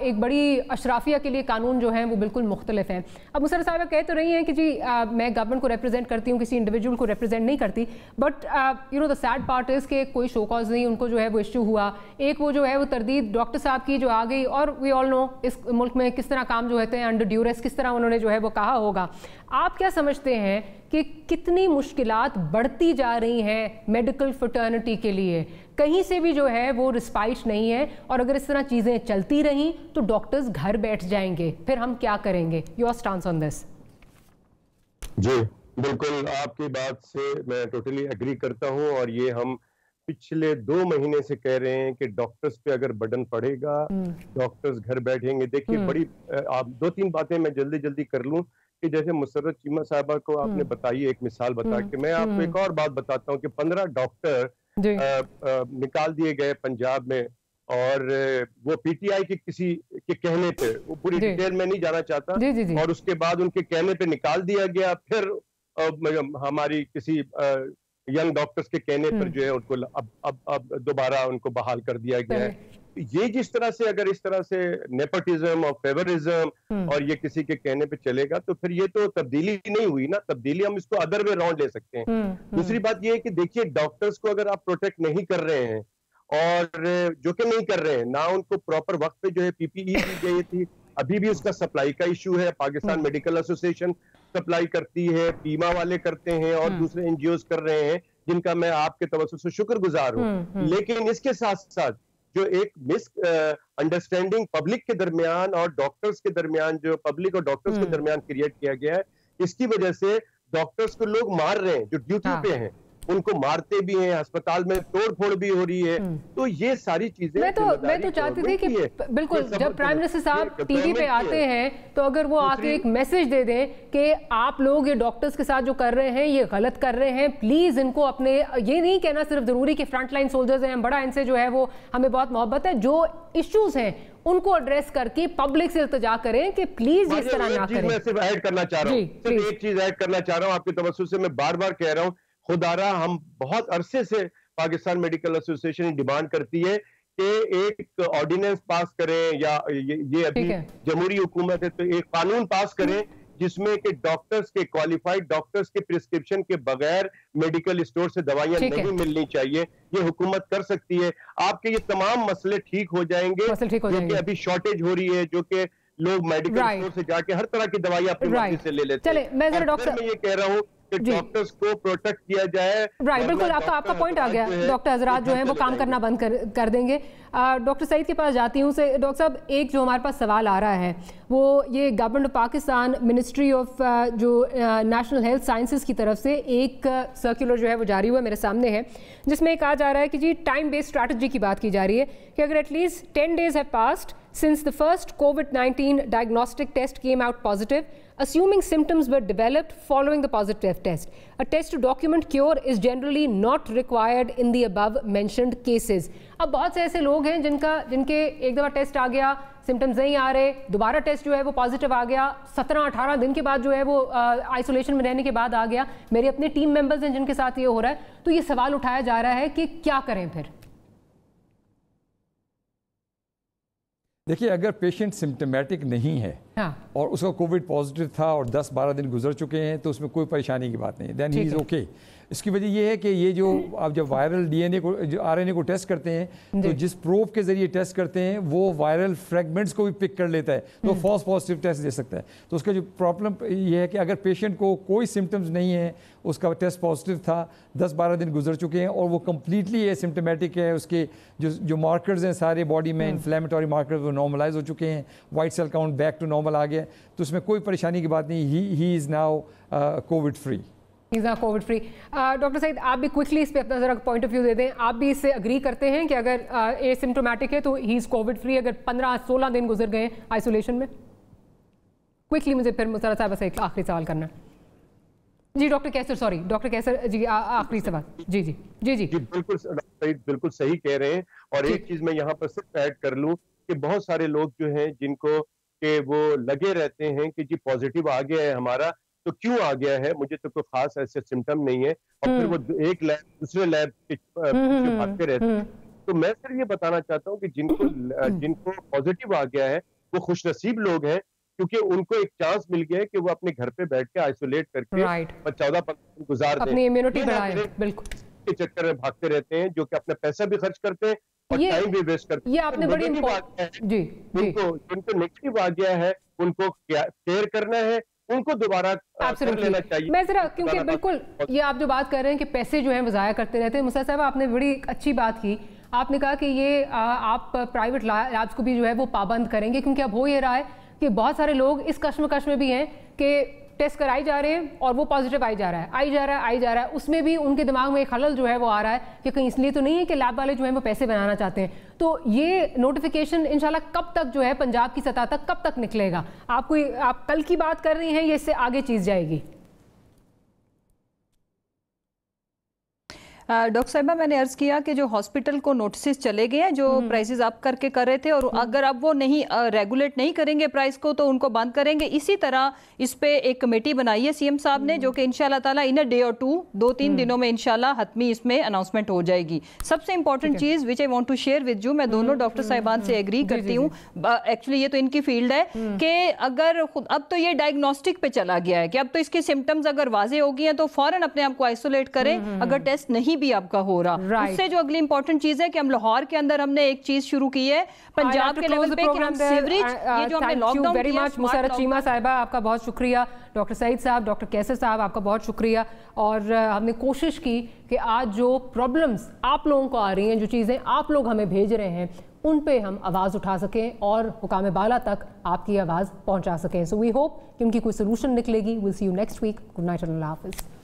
एक बड़ी अशराफिया के लिए कानून जो हैं वो बिल्कुल मुख्तलिफ हैं। अब मुसर्रत साहिबा कह तो रही हैं कि जी मैं गवर्नमेंट को रिप्रेजेंट करती हूँ, किसी इंडिविजुअल को रिप्रेजेंट नहीं करती, but you know the sad part is कि कोई शो कॉज नहीं, उनको जो है वो इश्यू हुआ। एक वो जो है वो तरदीद डॉक्टर साहब की जो आ गई, और वी ऑल नो इस मुल्क में किस तरह काम जो होते हैं अंडर ड्यूरेस, किस तरह उन्होंने जो है वो कहा होगा। आप क्या समझते हैं कि कितनी मुश्किलात बढ़ती जा रही हैं मेडिकल फ्रेटर्निटी के लिए? कहीं से भी जो है वो रिस्पाइट नहीं है, और अगर इस तरह चीज़ें चलती रहीं तो डॉक्टर्स घर बैठ जाएंगे, फिर हम क्या करेंगे? Your stance on this. जी बिल्कुल, आपकी बात से मैं टोटली एग्री करता हूं, और ये हम पिछले 2 महीने से कह रहे हैं कि डॉक्टर्स पे अगर बर्डन पड़ेगा, डॉक्टर्स घर बैठेंगे। देखिए बड़ी आप 2-3 बातें मैं जल्दी जल्दी कर लूं कि जैसे मुसर्रत चीमा साहबा को आपने बताई, एक मिसाल बता के मैं आपको एक और बात बताता हूँ कि 15 डॉक्टर निकाल दिए गए पंजाब में, और वो पीटीआई के किसी के कहने पे, वो पूरी डिटेल में नहीं जाना चाहता, और उसके बाद उनके कहने पे निकाल दिया गया। फिर हमारी किसी यंग डॉक्टर्स के कहने पर जो है उनको अब दोबारा उनको बहाल कर दिया गया है। ये जिस तरह से, अगर इस तरह से नेपोटिज्म और फेवरिज्म और ये किसी के कहने पे चलेगा, तो फिर ये तो तब्दीली नहीं हुई ना। तब्दीली हम इसको अदर वे राउंड ले सकते हैं। दूसरी बात ये है कि देखिए डॉक्टर्स को अगर आप प्रोटेक्ट नहीं कर रहे हैं, और जो कि नहीं कर रहे हैं ना, उनको प्रॉपर वक्त पे जो है पीपीई दी गई थी, अभी भी उसका सप्लाई का इशू है। पाकिस्तान मेडिकल एसोसिएशन सप्लाई करती है, पीमा वाले करते हैं, और दूसरे एनजीओज कर रहे हैं, जिनका मैं आपके तवज्जो से शुक्रगुजार हूँ। लेकिन इसके साथ साथ जो एक मिस अंडरस्टैंडिंग पब्लिक के दरमियान और डॉक्टर्स के दरमियान, जो पब्लिक और डॉक्टर्स के दरमियान क्रिएट किया गया है, इसकी वजह से डॉक्टर्स को लोग मार रहे हैं जो ड्यूटी पे हैं, उनको मारते भी हैं, अस्पताल में तोड़ फोड़ भी हो रही है। तो ये सारी चीजें मैं तो चाहती थी कि बिल्कुल जब प्राइम मिनिस्टर साहब टीवी पे आते हैं तो अगर वो आके एक मैसेज दे दें कि आप लोग ये डॉक्टर्स के साथ जो कर रहे हैं ये गलत कर रहे हैं, प्लीज इनको अपने, ये नहीं कहना सिर्फ जरूरी कि फ्रंट लाइन सोल्जर्स हैं, बड़ा इनसे जो है वो हमें बहुत मोहब्बत है, जो इश्यूज हैं उनको एड्रेस करके पब्लिक से इल्तिजा करें कि प्लीज इस तरह ना करें। मैं सिर्फ ऐड करना चाह रहा हूँ, सिर्फ एक चीज ऐड करना चाह रहा हूँ आपके तवज्जो से। मैं बार बार कह रहा हूँ, खुदारा हम बहुत अरसे से पाकिस्तान मेडिकल एसोसिएशन डिमांड करती है कि एक ऑर्डिनेंस पास करें, या ये अभी जमहूरी हुकूमत है तो एक कानून पास करें जिसमें कि डॉक्टर्स के, क्वालिफाइड डॉक्टर्स के प्रिस्क्रिप्शन के बगैर मेडिकल स्टोर से दवाइयां नहीं मिलनी चाहिए। ये हुकूमत कर सकती है। आपके ये तमाम मसले ठीक हो जाएंगे, जो कि अभी शॉर्टेज हो रही है, जो कि लोग मेडिकल स्टोर से जाके हर तरह की दवाइयां अपनी मर्जी से ले लेते हैं। मैं ये कह रहा हूँ कि डॉक्टर्स को प्रोटेक्ट किया जाए। बिल्कुल आपका पॉइंट आ गया। डॉक्टर हजरात जो हैं वो काम करना बंद कर देंगे। डॉक्टर सईद के पास जाती हूँ। डॉक्टर साहब, एक जो हमारे पास सवाल आ रहा है वो ये government of Pakistan ministry of जो नेशनल हेल्थ साइंसेज की तरफ से एक सर्कुलर जो है वो जारी हुआ, मेरे सामने है, जिसमें कहा जा रहा है कि जी टाइम बेस्ड स्ट्रैटेजी की बात की जा रही है कि अगर at least 10 days have passed since the first COVID-19 diagnostic test came out positive, assuming symptoms were developed following the positive test, a test to document cure is generally not required in the above mentioned cases. अब बहुत से ऐसे लोग हैं जिनके एक दफ़ा test आ गया, सिम्टम्स नहीं आ रहे, दोबारा टेस्ट जो है वो पॉजिटिव आ गया, 17-18 दिन के बाद जो है वो आइसोलेशन में रहने के बाद आ गया। मेरे अपने टीम मेंबर्स हैं जिनके साथ ये हो रहा है। तो ये सवाल उठाया जा रहा है कि क्या करें फिर? देखिए, अगर पेशेंट सिम्टोमेटिक नहीं है और उसका कोविड पॉजिटिव था और 10-12 दिन गुजर चुके हैं तो उसमें कोई परेशानी की बात नहीं, देन ही इज़ ओके। इसकी वजह ये है कि ये जो आप जब वायरल डीएनए को, जो आरएनए को टेस्ट करते हैं, तो जिस प्रोब के जरिए टेस्ट करते हैं वो वायरल फ्रेगमेंट्स को भी पिक कर लेता है, तो फॉल्स पॉजिटिव टेस्ट दे सकता है। तो उसका जो प्रॉब्लम ये है कि अगर पेशेंट को कोई सिम्टम्स नहीं है, उसका टेस्ट पॉजिटिव था, 10-12 दिन गुजर चुके हैं और वो कम्प्लीटली एसिम्टोमेटिक है, उसके जो मार्कर्स हैं सारे बॉडी में, इन्फ्लेमेटरी मार्कर्स वो नॉर्मलाइज हो चुके हैं, white cell count back to normal आ गया, तो उसमें कोई परेशानी की बात नहीं। He is now COVID free. COVID free. Doctor Saeed, आप भी क्विकली इस पे अपना जरा पॉइंट ऑफ व्यू दे दें। आप भी इससे अग्री करते हैं कि अगर एसिम्टोमेटिक है तो ही इज कोविड फ्री, अगर 15-16 दिन गुजर गए आइसोलेशन में? क्विकली मुझे फिर मुसर्रत साहब से एक आखिरी सवाल करना जी। डॉक्टर कैसर, सॉरी डॉक्टर कैसर जी, आखिरी सवाल। जी जी जी जी जी बिल्कुल सईद बिल्कुल सही कह रहे हैं। और एक चीज मैं यहाँ पर सिर्फ ऐड कर लूँ कि बहुत सारे लोग जो हैं जिनको कि वो लगे रहते हैं कि जी पॉजिटिव आ गया है हमारा, तो क्यों आ गया है, मुझे तो कोई खास ऐसे सिम्टम नहीं है, और फिर वो एक लैब दूसरे लैब के भागते रहते हैं। تو میں صرف یہ بتانا چاہتا ہوں کہ جن کو پازیٹیو آ گیا ہے وہ خوش نصیب لوگ ہیں، کیونکہ ان کو ایک چانس مل گیا ہے کہ وہ اپنے گھر پہ بیٹھ کے آئسولیٹ کر کے 14-15 دن گزار دیں، اپنی امیونٹی بڑھائیں. بالکل کے چکر میں بھاگتے رہتے ہیں، جو کہ اپنا پیسہ بھی خرچ کرتے ہیں اور ٹائم بھی ویسٹ کرتے ہیں. یہ آپ نے بڑی جن کو نیگیٹو آ گیا ہے ان کو کیئر کرنا ہے، ان کو دوبارہ کر لینا چاہیے. میں ذرا کیونکہ بالکل یہ آپ جو بات کر رہے ہیں کہ پیسے جو ہیں وہ ضائع کرتے رہتے ہیں، مسرت صاحب آپ نے بڑی اچھی بات کی. آپ نے کہا کہ یہ آپ پرائیویٹ لیبس کو بھی جو ہے وہ پابند کریں گے، کیونکہ اب ہو یہ رہا ہے کہ بہت سارے لوگ اس کشمکش میں بھی ہیں کہ ٹیسٹ کرائی جا رہے ہیں اور وہ پازیٹیو آئی جا رہا ہے، اس میں بھی ان کے دماغ میں ایک خلل جو ہے وہ آ رہا ہے کہ کہیں اس لیے تو نہیں ہے کہ لیب والے جو ہیں وہ پیسے بنانا چاہتے ہیں. تو یہ نوٹیفیکیشن انشاءاللہ کب تک جو ہے پنجاب کی سطح تک کب تک نکلے گا؟ آپ کل کی بات کر رہی ہیں یا اس سے آگے چیز جائے گی؟ ڈاکٹر صاحبہ میں نے عرض کیا کہ جو ہاسپٹل کو نوٹسز چلے گئے ہیں جو پرائسز آپ کر رہے تھے، اور اگر اب وہ نہیں ریگولیٹ نہیں کریں گے پرائس کو تو ان کو بند کریں گے. اسی طرح اس پہ ایک کمیٹی بنائی ہے سی ایم صاحب نے، جو کہ انشاءاللہ تعالیٰ ان اے ڈے اور 2-3 دنوں میں انشاءاللہ حتمی اس میں اناؤنسمنٹ ہو جائے گی. سب سے امپورٹنٹ چیز which I want to share with you, میں دونوں ڈاکٹر صاحبان سے ایگری کرتی ہوں، ایکچولی یہ تو ان کی فیلڈ ہے، کہ اگر اب تو یہ ڈائگنوسٹک پہ چلا گیا ہے کہ اب تو اس کے سمٹمز اگر واضح ہو گئی ہیں تو فوراً اپنے آپ کو آئسولیٹ کریں اگر ٹیسٹ نہیں بھی آپ کا ہو رہا. اس سے جو اگلی امپورٹنٹ چیز ہے کہ ہم لاہور کے اندر ہم نے ایک چیز شروع کی ہے پنجاب کے لیول پہ کہ ہم سیوریج، یہ جو ہم نے لاک ڈاؤن کیا ہے. مسرت چیمہ صاحبہ آپ کا بہت شکریہ، ڈاکٹر سعید صاحب، ڈاکٹر کیسر صاحب آپ کا بہت شکریہ. اور ہم نے کوشش کی کہ آج جو پرابلمز آپ لوگوں کو آ رہی ہیں، جو چیزیں آپ لوگ ہمیں بھیج رہے ہیں، ان پہ ہم آواز اٹھا سکیں اور حکام بالا تک آپ کی آواز پہنچا سکیں. سو وی ہوپ کہ ان کی کوئی سلوشن نکلے گی. We'll see you next week. Good night, اللہ حافظ.